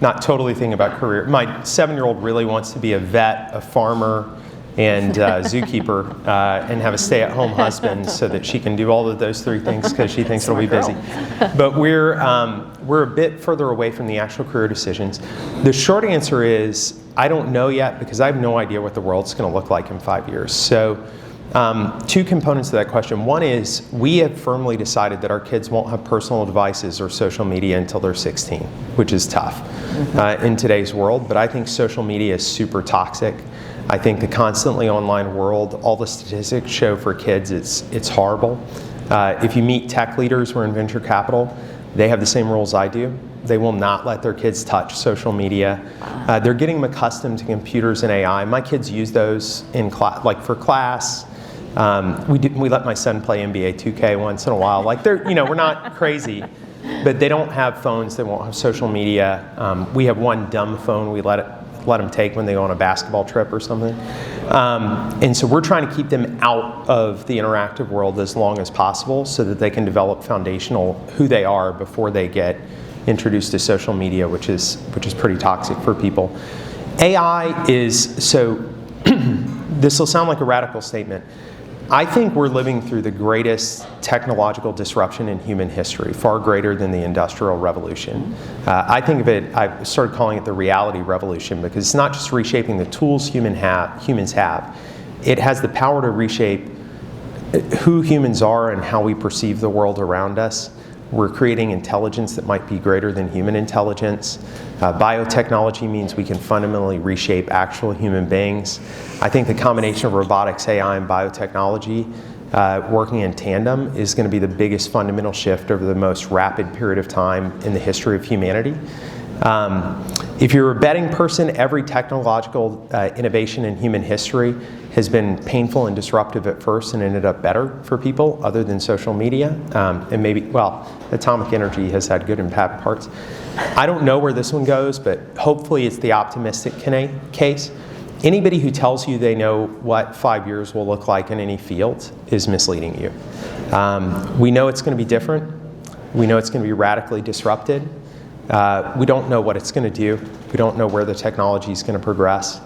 not totally thinking about career. My 7-year-old really wants to be a vet, a farmer, and zookeeper, and have a stay-at-home husband so that she can do all of those 3 things because she thinks it'll be busy. But we're a bit further away from the actual career decisions. The short answer is, I don't know yet because I have no idea what the world's going to look like in 5 years. So 2 components to that question. One is, we have firmly decided that our kids won't have personal devices or social media until they're 16, which is tough in today's world. But I think social media is super toxic. I think the constantly online world, all the statistics show for kids, it's horrible. If you meet tech leaders who are in venture capital, they have the same rules I do. They will not let their kids touch social media. They're getting them accustomed to computers and AI. My kids use those in class, like for class. We let my son play NBA 2K once in a while. Like we're not crazy, but they don't have phones. They won't have social media. We have one dumb phone we let them take when they go on a basketball trip or something. And so we're trying to keep them out of the interactive world as long as possible so that they can develop foundational who they are before they get introduced to social media, which is pretty toxic for people. AI is, so this will sound like a radical statement. I think we're living through the greatest technological disruption in human history, far greater than the Industrial Revolution. I think of it, I've started calling it the reality revolution, because it's not just reshaping the tools humans have. It has the power to reshape who humans are and how we perceive the world around us. We're creating intelligence that might be greater than human intelligence. Biotechnology means we can fundamentally reshape actual human beings. I think the combination of robotics, AI, and biotechnology working in tandem is going to be the biggest fundamental shift over the most rapid period of time in the history of humanity. If you're a betting person, every technological innovation in human history has been painful and disruptive at first and ended up better for people, other than social media. And maybe, atomic energy has had good and bad parts. I don't know where this one goes, but hopefully it's the optimistic case. Anybody who tells you they know what 5 years will look like in any field is misleading you. We know it's going to be different. We know it's going to be radically disrupted. We don't know what it's going to do. We don't know where the technology is going to progress.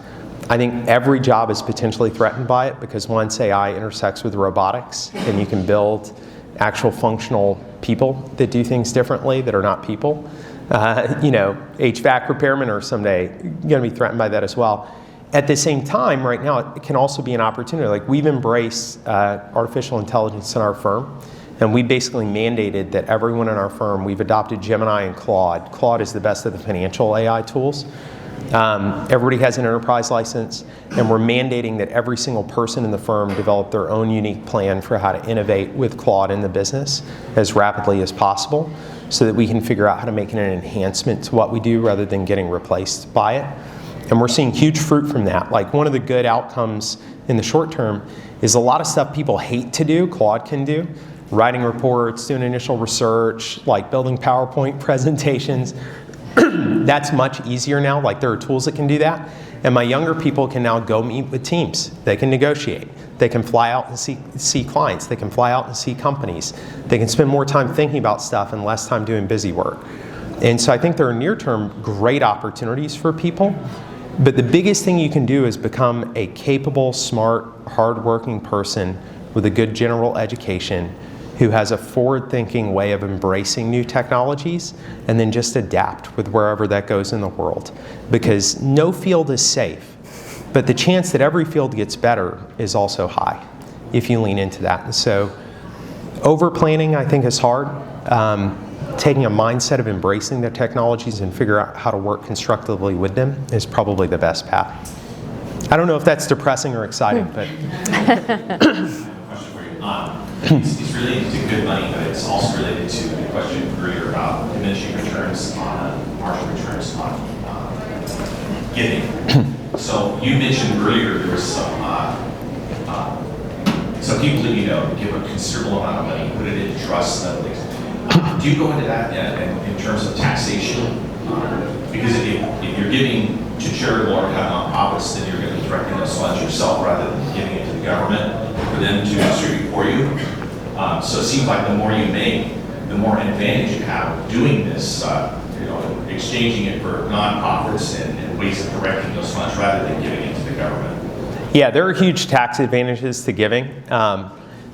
I think every job is potentially threatened by it, because once AI intersects with robotics and you can build actual functional people that do things differently that are not people, HVAC repairmen are someday going to be threatened by that as well. At the same time, right now, it can also be an opportunity. Like, we've embraced artificial intelligence in our firm, and we basically mandated that everyone in our firm, we've adopted Gemini and Claude. Claude is the best of the financial AI tools. Everybody has an enterprise license, and we're mandating that every single person in the firm develop their own unique plan for how to innovate with Claude in the business as rapidly as possible, so that we can figure out how to make it an enhancement to what we do rather than getting replaced by it. And we're seeing huge fruit from that. Like, one of the good outcomes in the short term is a lot of stuff people hate to do, Claude can do. Writing reports, doing initial research, like building PowerPoint presentations. That's much easier now. Like, there are tools that can do that. And my younger people can now go meet with teams. They can negotiate. They can fly out and see clients. They can fly out and see companies. They can spend more time thinking about stuff and less time doing busy work. And so I think there are near-term great opportunities for people. But the biggest thing you can do is become a capable, smart, hardworking person with a good general education who has a forward-thinking way of embracing new technologies, and then just adapt with wherever that goes in the world. Because no field is safe, but the chance that every field gets better is also high if you lean into that. And so over-planning, I think, is hard. taking a mindset of embracing the technologies and figure out how to work constructively with them is probably the best path. I don't know if that's depressing or exciting, but It's related to good money, but it's also related to the question earlier about diminishing returns on partial returns on giving. So you mentioned earlier there was some people that you know give a considerable amount of money, put it in trust and other things. Do you go into that in terms of taxation? Because if you're giving to charitable or have nonprofits, then you're going to be directing those funds yourself rather than giving it to the government for them to distribute for you. So it seems like the more you make, the more advantage you have of doing this, exchanging it for nonprofits and ways of directing those funds rather than giving it to the government. yeah, there are huge tax advantages to giving.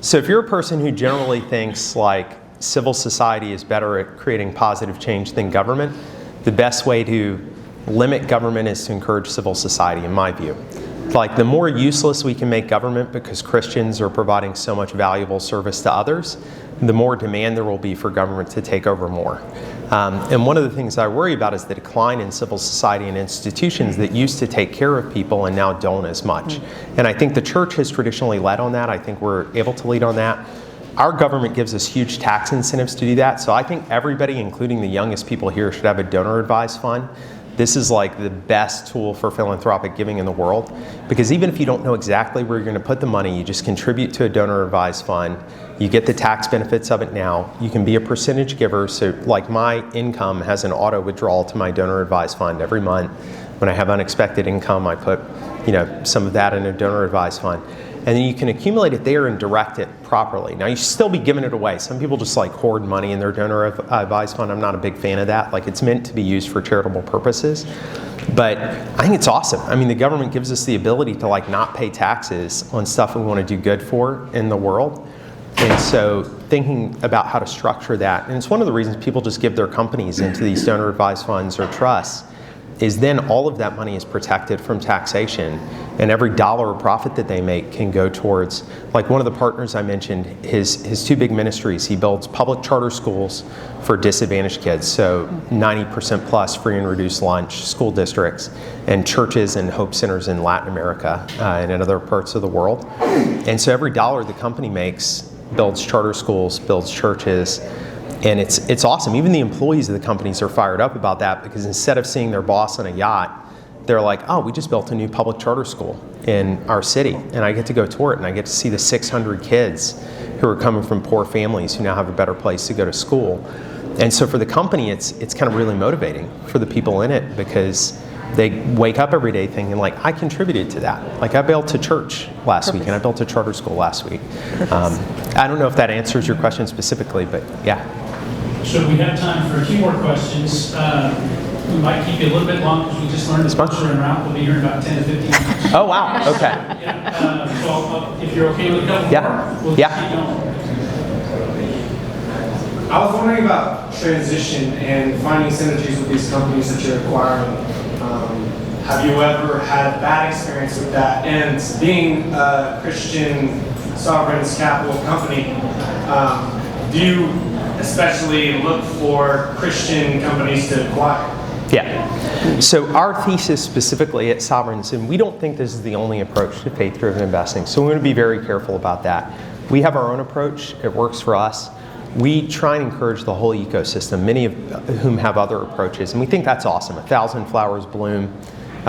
So if you're a person who generally thinks like civil society is better at creating positive change than government, the best way to limit government is to encourage civil society, in my view. Like the more useless we can make government because Christians are providing so much valuable service to others, the more demand there will be for government to take over more. And one of the things I worry about is the decline in civil society and institutions that used to take care of people and now don't as much. And I think the church has traditionally led on that. I think we're able to lead on that. Our government gives us huge tax incentives to do that. So I think everybody, including the youngest people here, should have a donor advised fund. This is like the best tool for philanthropic giving in the world, because even if you don't know exactly where you're going to put the money, you just contribute to a donor advised fund. You get the tax benefits of it now. You can be a percentage giver. So like my income has an auto withdrawal to my donor advised fund every month. When I have unexpected income, I put some of that in a donor advised fund. And then you can accumulate it there and direct it properly. Now you should still be giving it away. Some people just like hoard money in their donor advised fund. I'm not a big fan of that. Like it's meant to be used for charitable purposes. But I think it's awesome. I mean, the government gives us the ability to like not pay taxes on stuff we want to do good for in the world. And so thinking about how to structure that, and it's one of the reasons people just give their companies into these donor advised funds or trusts, is then all of that money is protected from taxation, and every dollar of profit that they make can go towards, like one of the partners I mentioned, his two big ministries. He builds public charter schools for disadvantaged kids, so 90% plus free and reduced lunch school districts, and churches and hope centers in Latin America and in other parts of the world. And so every dollar the company makes builds charter schools, builds churches. And it's awesome. Even the employees of the companies are fired up about that, because instead of seeing their boss on a yacht, they're like, oh, we just built a new public charter school in our city, and I get to go tour it, and I get to see the 600 kids who are coming from poor families who now have a better place to go to school. And so for the company, it's kind of really motivating for the people in it, because they wake up every day thinking like, I contributed to that. Like I built a church last week, and I built a charter school last week. I don't know if that answers your question specifically, but yeah. So we have time for a few more questions. We might keep you a little bit long because we just learned the closer and route. We'll be here in about 10 to 15 minutes. Oh, wow. Okay. So if you're okay with a couple more, we'll just keep going. I was wondering about transition and finding synergies with these companies that you're acquiring. Have you ever had a bad experience with that? And being a Christian sovereign capital company, do you especially look for Christian companies to acquire? Yeah. So our thesis specifically at Sovereigns, and we don't think this is the only approach to faith-driven investing, so we're going to be very careful about that. We have our own approach. It works for us. We try and encourage the whole ecosystem, many of whom have other approaches, and we think that's awesome. 1,000 flowers bloom.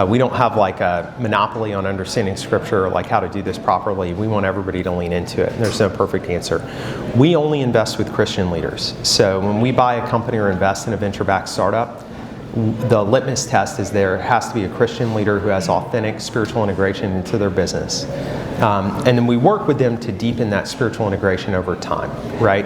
We don't have like a monopoly on understanding scripture or like how to do this properly. We want everybody to lean into it, and there's no perfect answer. We only invest with Christian leaders. So when we buy a company or invest in a venture-backed startup, the litmus test is there has to be a Christian leader who has authentic spiritual integration into their business. And then we work with them to deepen that spiritual integration over time, right?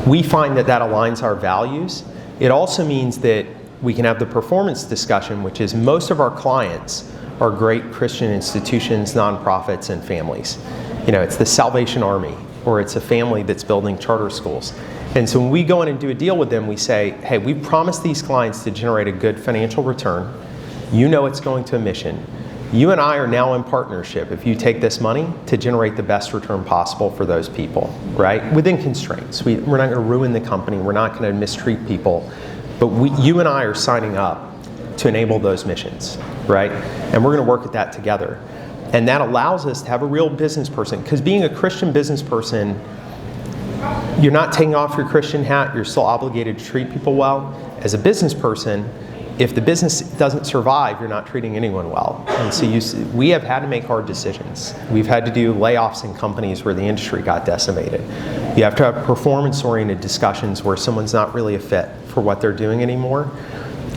We find that aligns our values. It also means that we can have the performance discussion, which is most of our clients are great Christian institutions, nonprofits, and families. It's the Salvation Army, or it's a family that's building charter schools. And so when we go in and do a deal with them, we say, hey, we promised these clients to generate a good financial return. It's going to a mission. you and I are now in partnership, if you take this money, to generate the best return possible for those people, right? Within constraints. We're not going to ruin the company. We're not going to mistreat people. But you and I are signing up to enable those missions, right? And we're going to work at that together. And that allows us to have a real business person. Because being a Christian business person, you're not taking off your Christian hat. You're still obligated to treat people well. As a business person, if the business doesn't survive, you're not treating anyone well. And so we have had to make hard decisions. We've had to do layoffs in companies where the industry got decimated. You have to have performance-oriented discussions where someone's not really a fit for what they're doing anymore.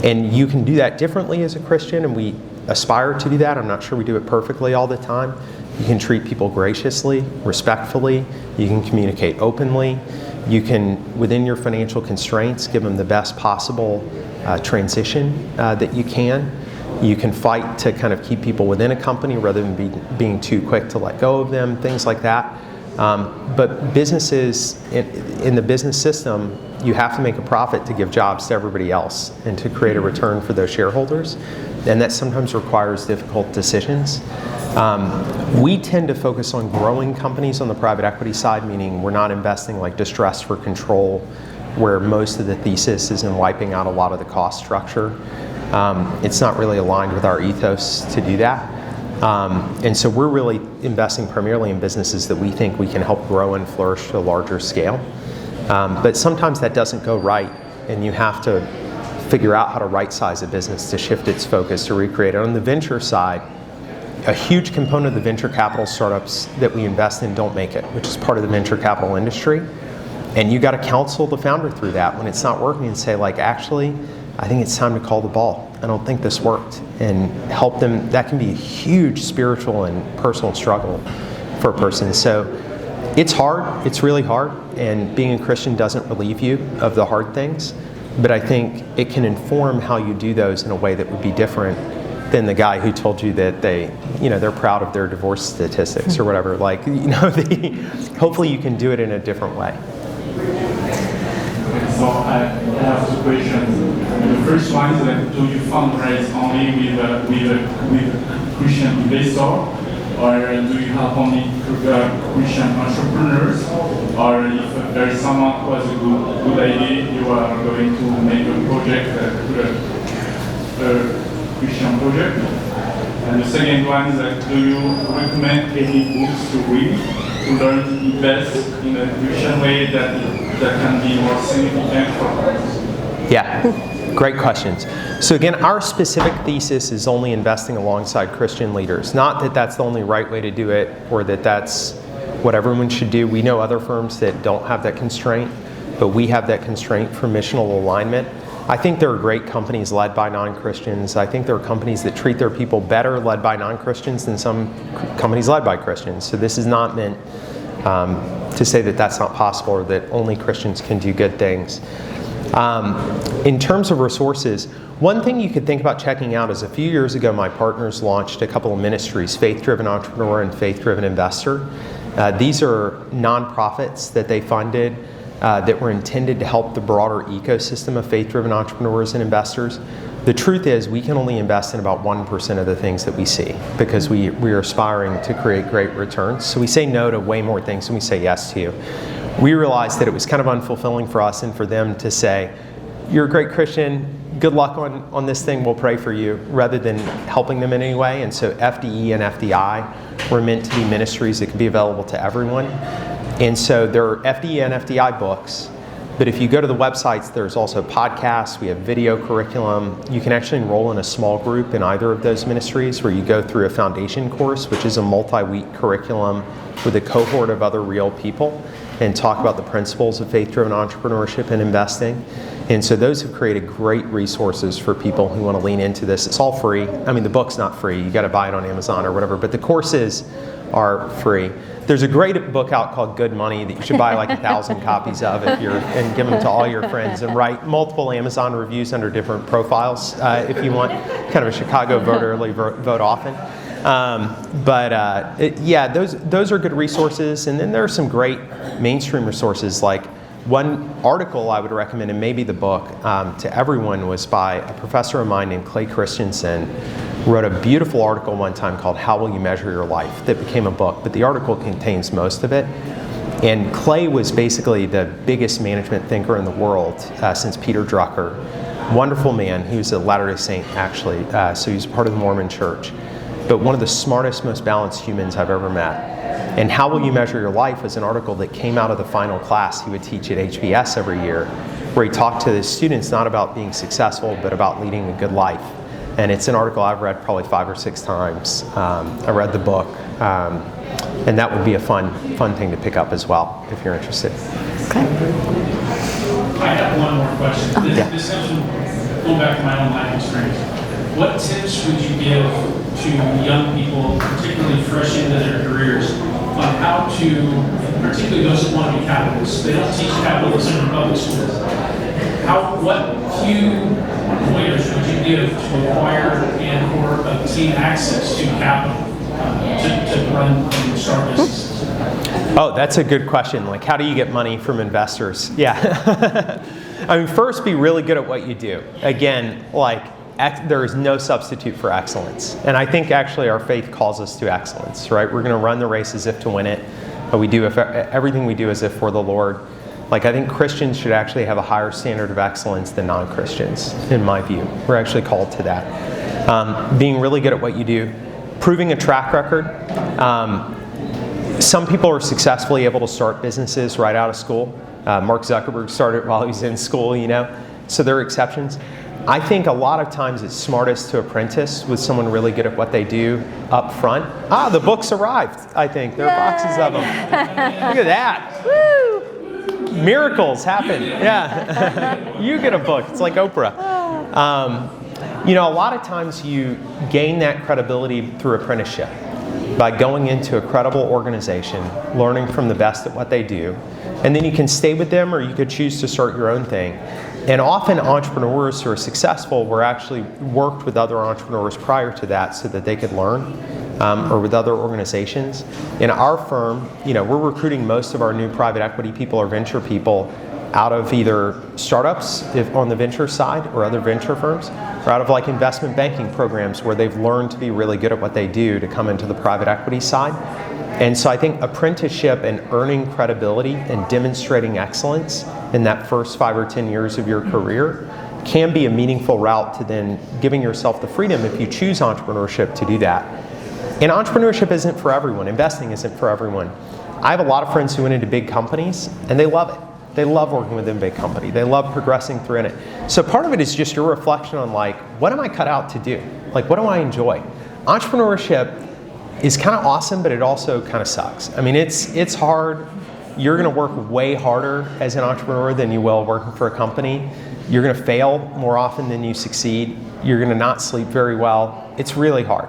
And you can do that differently as a Christian, and we aspire to do that. I'm not sure we do it perfectly all the time. You can treat people graciously, respectfully. You can communicate openly. You can, within your financial constraints, give them the best possible transition that you can. You can fight to kind of keep people within a company rather than being too quick to let go of them, things like that. But businesses, in the business system, you have to make a profit to give jobs to everybody else and to create a return for those shareholders. And that sometimes requires difficult decisions. We tend to focus on growing companies on the private equity side, meaning we're not investing like distress for control, where most of the thesis is in wiping out a lot of the cost structure. It's not really aligned with our ethos to do that. And so we're really investing primarily in businesses that we think we can help grow and flourish to a larger scale. But sometimes that doesn't go right, and you have to figure out how to right-size a business to shift its focus, to recreate it. On the venture side, a huge component of the venture capital startups that we invest in don't make it, which is part of the venture capital industry. And you got to counsel the founder through that when it's not working and say, like, actually, I think it's time to call the ball. I don't think this worked. And help them. That can be a huge spiritual and personal struggle for a person. So it's hard. It's really hard. And being a Christian doesn't relieve you of the hard things. But I think it can inform how you do those in a way that would be different than the guy who told you that they're proud of their divorce statistics or whatever. Like, hopefully you can do it in a different way. So I have two questions. The first one is that do you fundraise only with Christian investor, or do you help only Christian entrepreneurs, or if there is someone who has a good idea, you are going to make a project, a Christian project? And the second one is that do you recommend any books to read to learn to invest in a Christian way that can be more significant for us? Yeah, great questions. So again, our specific thesis is only investing alongside Christian leaders. Not that that's the only right way to do it or that that's what everyone should do. We know other firms that don't have that constraint, but we have that constraint for missional alignment. I think there are great companies led by non-Christians. I think there are companies that treat their people better led by non-Christians than some companies led by Christians. So this is not meant to say that that's not possible or that only Christians can do good things. In terms of resources, one thing you could think about checking out is a few years ago my partners launched a couple of ministries, Faith-Driven Entrepreneur and Faith-Driven Investor. These are nonprofits that they funded that were intended to help the broader ecosystem of faith-driven entrepreneurs and investors. The truth is we can only invest in about 1% of the things that we see because we are aspiring to create great returns. So we say no to way more things than we say yes to. We realized that it was kind of unfulfilling for us and for them to say, you're a great Christian, good luck on this thing, we'll pray for you, rather than helping them in any way. And so FDE and FDI were meant to be ministries that could be available to everyone. And so there are FDE and FDI books, but if you go to the websites, there's also podcasts, we have video curriculum. You can actually enroll in a small group in either of those ministries where you go through a foundation course, which is a multi-week curriculum with a cohort of other real people and talk about the principles of faith-driven entrepreneurship and investing. And so those have created great resources for people who want to lean into this. It's all free. I mean, the book's not free. You got to buy it on Amazon or whatever, but the courses are free. There's a great book out called Good Money that you should buy like 1,000 copies of and give them to all your friends and write multiple Amazon reviews under different profiles if you want. Kind of a Chicago vote early, vote often. Yeah, those are good resources. And then there are some great mainstream resources. Like one article I would recommend, and maybe the book, to everyone was by a professor of mine named Clay Christensen, wrote a beautiful article one time called How Will You Measure Your Life that became a book, but the article contains most of it. And Clay was basically the biggest management thinker in the world since Peter Drucker. Wonderful man. He was a Latter-day Saint, actually, so he's part of the Mormon Church. But one of the smartest, most balanced humans I've ever met. And How Will You Measure Your Life was an article that came out of the final class he would teach at HBS every year, where he talked to his students not about being successful, but about leading a good life. And it's an article I've read probably 5 or 6 times. I read the book. And that would be a fun thing to pick up as well, if you're interested. Okay. I have one more question. This comes from going back to my own life experience. What tips would you give to young people, particularly fresh into their careers, on how to, particularly those that want to be capitalists? They don't teach capitalism in public schools. What few pointers would you give to acquire and or obtain access to capital to run and start businesses? Oh, that's a good question. Like, how do you get money from investors? Yeah. I mean, first, be really good at what you do. Again, like, there is no substitute for excellence. And I think actually our faith calls us to excellence, right? We're going to run the race as if to win it. But we do everything we do as if for the Lord. Like, I think Christians should actually have a higher standard of excellence than non-Christians, in my view. We're actually called to that. Being really good at what you do. Proving a track record. Some people are successfully able to start businesses right out of school. Mark Zuckerberg started while he was in school, so there are exceptions. I think a lot of times it's smartest to apprentice with someone really good at what they do up front. The books arrived, I think. There are boxes of them. Look at that. Woo! Miracles happen. Yeah. You get a book. It's like Oprah. A lot of times you gain that credibility through apprenticeship by going into a credible organization, learning from the best at what they do, and then you can stay with them or you could choose to start your own thing. And often entrepreneurs who are successful were actually worked with other entrepreneurs prior to that so that they could learn, or with other organizations. In our firm, we're recruiting most of our new private equity people or venture people out of either startups on the venture side or other venture firms, or out of like investment banking programs where they've learned to be really good at what they do to come into the private equity side. And so I think apprenticeship and earning credibility and demonstrating excellence in that first 5 or 10 years of your career can be a meaningful route to then giving yourself the freedom, if you choose entrepreneurship, to do that. And entrepreneurship isn't for everyone. Investing isn't for everyone. I have a lot of friends who went into big companies and they love it. They love working within a big company. They love progressing through it. So part of it is just your reflection on like, what am I cut out to do? Like, what do I enjoy? Entrepreneurship is kind of awesome, but it also kind of sucks. I mean, it's hard. You're going to work way harder as an entrepreneur than you will working for a company. You're going to fail more often than you succeed. You're going to not sleep very well. It's really hard.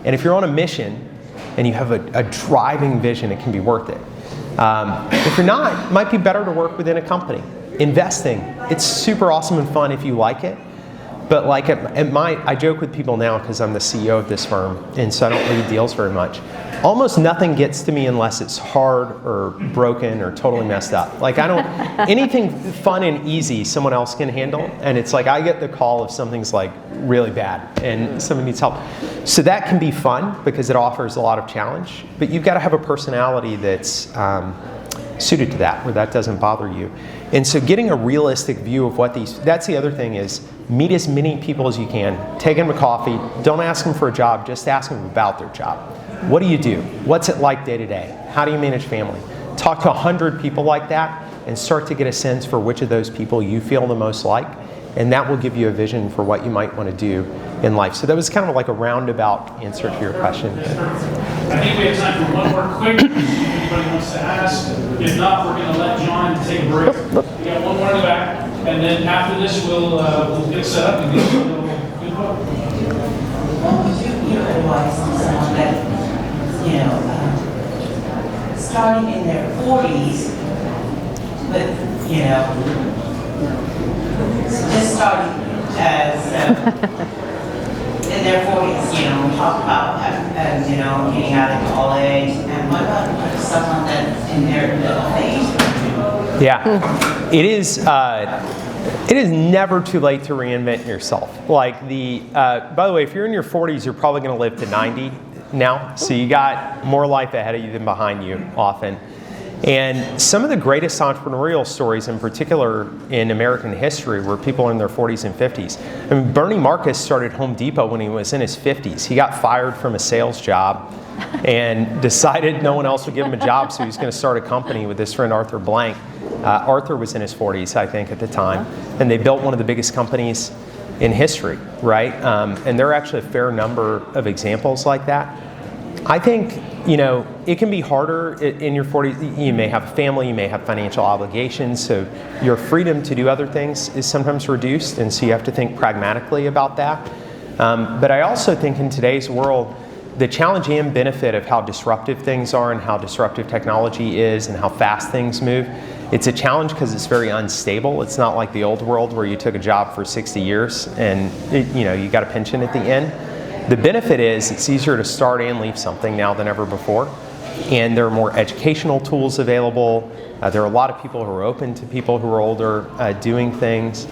And if you're on a mission and you have a driving vision, it can be worth it. If you're not, it might be better to work within a company. Investing, it's super awesome and fun if you like it. But like I joke with people now because I'm the CEO of this firm, and so I don't lead deals very much. Almost nothing gets to me unless it's hard or broken or totally messed up. Like anything fun and easy someone else can handle, and it's like I get the call if something's like really bad and someone needs help. So that can be fun because it offers a lot of challenge, but you've got to have a personality that's suited to that, where that doesn't bother you. And so getting a realistic view of that's the other thing is meet as many people as you can, take them to coffee, don't ask them for a job, just ask them about their job. What do you do? What's it like day to day? How do you manage family? Talk to 100 people like that and start to get a sense for which of those people you feel the most like, and that will give you a vision for what you might want to do in life. So that was kind of like a roundabout answer to your question. I think we have time for one more quick question if anybody wants to ask. If not, we're going to let John take a break. We got one more in the back, and then after this we'll get set up and get a little good book. What would you advise on someone that, starting in their 40s, but, just starting as in their 40s, we talk about, getting out of college, and what about someone that's in their middle age? Yeah, it is. It is never too late to reinvent yourself. Like by the way, if you're in your 40s, you're probably going to live to 90 now. So you got more life ahead of you than behind you often. And some of the greatest entrepreneurial stories, in particular in American history, were people in their 40s and 50s. I mean, Bernie Marcus started Home Depot when he was in his 50s. He got fired from a sales job and decided no one else would give him a job, so he was going to start a company with his friend Arthur Blank. Arthur was in his 40s, I think, at the time, and they built one of the biggest companies in history, right? And there are actually a fair number of examples like that. I think, it can be harder in your 40s. You may have a family, you may have financial obligations, so your freedom to do other things is sometimes reduced, and so you have to think pragmatically about that. But I also think in today's world, the challenge and benefit of how disruptive things are and how disruptive technology is and how fast things move, it's a challenge because it's very unstable. It's not like the old world where you took a job for 60 years and you got a pension at the end. The benefit is it's easier to start and leave something now than ever before. And there are more educational tools available. There are a lot of people who are open to people who are older doing things.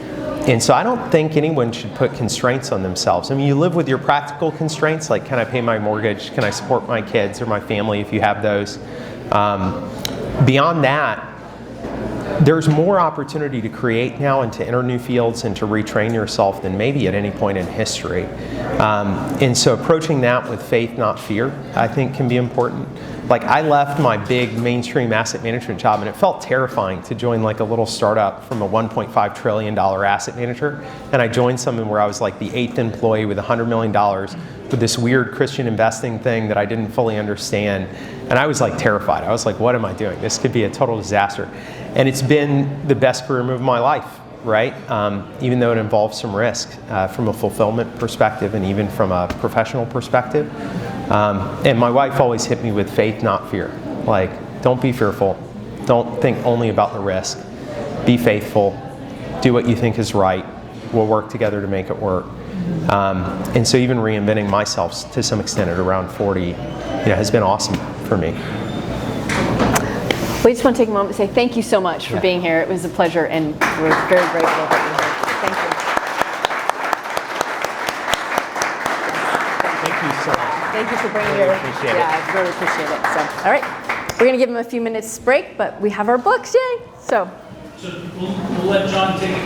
And so I don't think anyone should put constraints on themselves. I mean, you live with your practical constraints, like can I pay my mortgage? Can I support my kids or my family if you have those? Beyond that, there's more opportunity to create now and to enter new fields and to retrain yourself than maybe at any point in history. And so approaching that with faith, not fear, I think can be important. Like I left my big mainstream asset management job and it felt terrifying to join like a little startup from a $1.5 trillion asset manager. And I joined something where I was like the 8th employee with $100 million with this weird Christian investing thing that I didn't fully understand. And I was like terrified. I was like, what am I doing? This could be a total disaster. And it's been the best career move of my life, right? Even though it involves some risk from a fulfillment perspective and even from a professional perspective. And my wife always hit me with faith, not fear. Like, don't be fearful. Don't think only about the risk. Be faithful. Do what you think is right. We'll work together to make it work. And so even reinventing myself to some extent at around 40 has been awesome for me. We just want to take a moment to say thank you so much for being here. It was a pleasure, and we're very grateful that you're here. Thank you. Thank you so much. Thank you for bringing Really your... appreciate it. I really appreciate it. So, all right. We're going to give him a few minutes break, but we have our books, yay! So So we'll let John take it.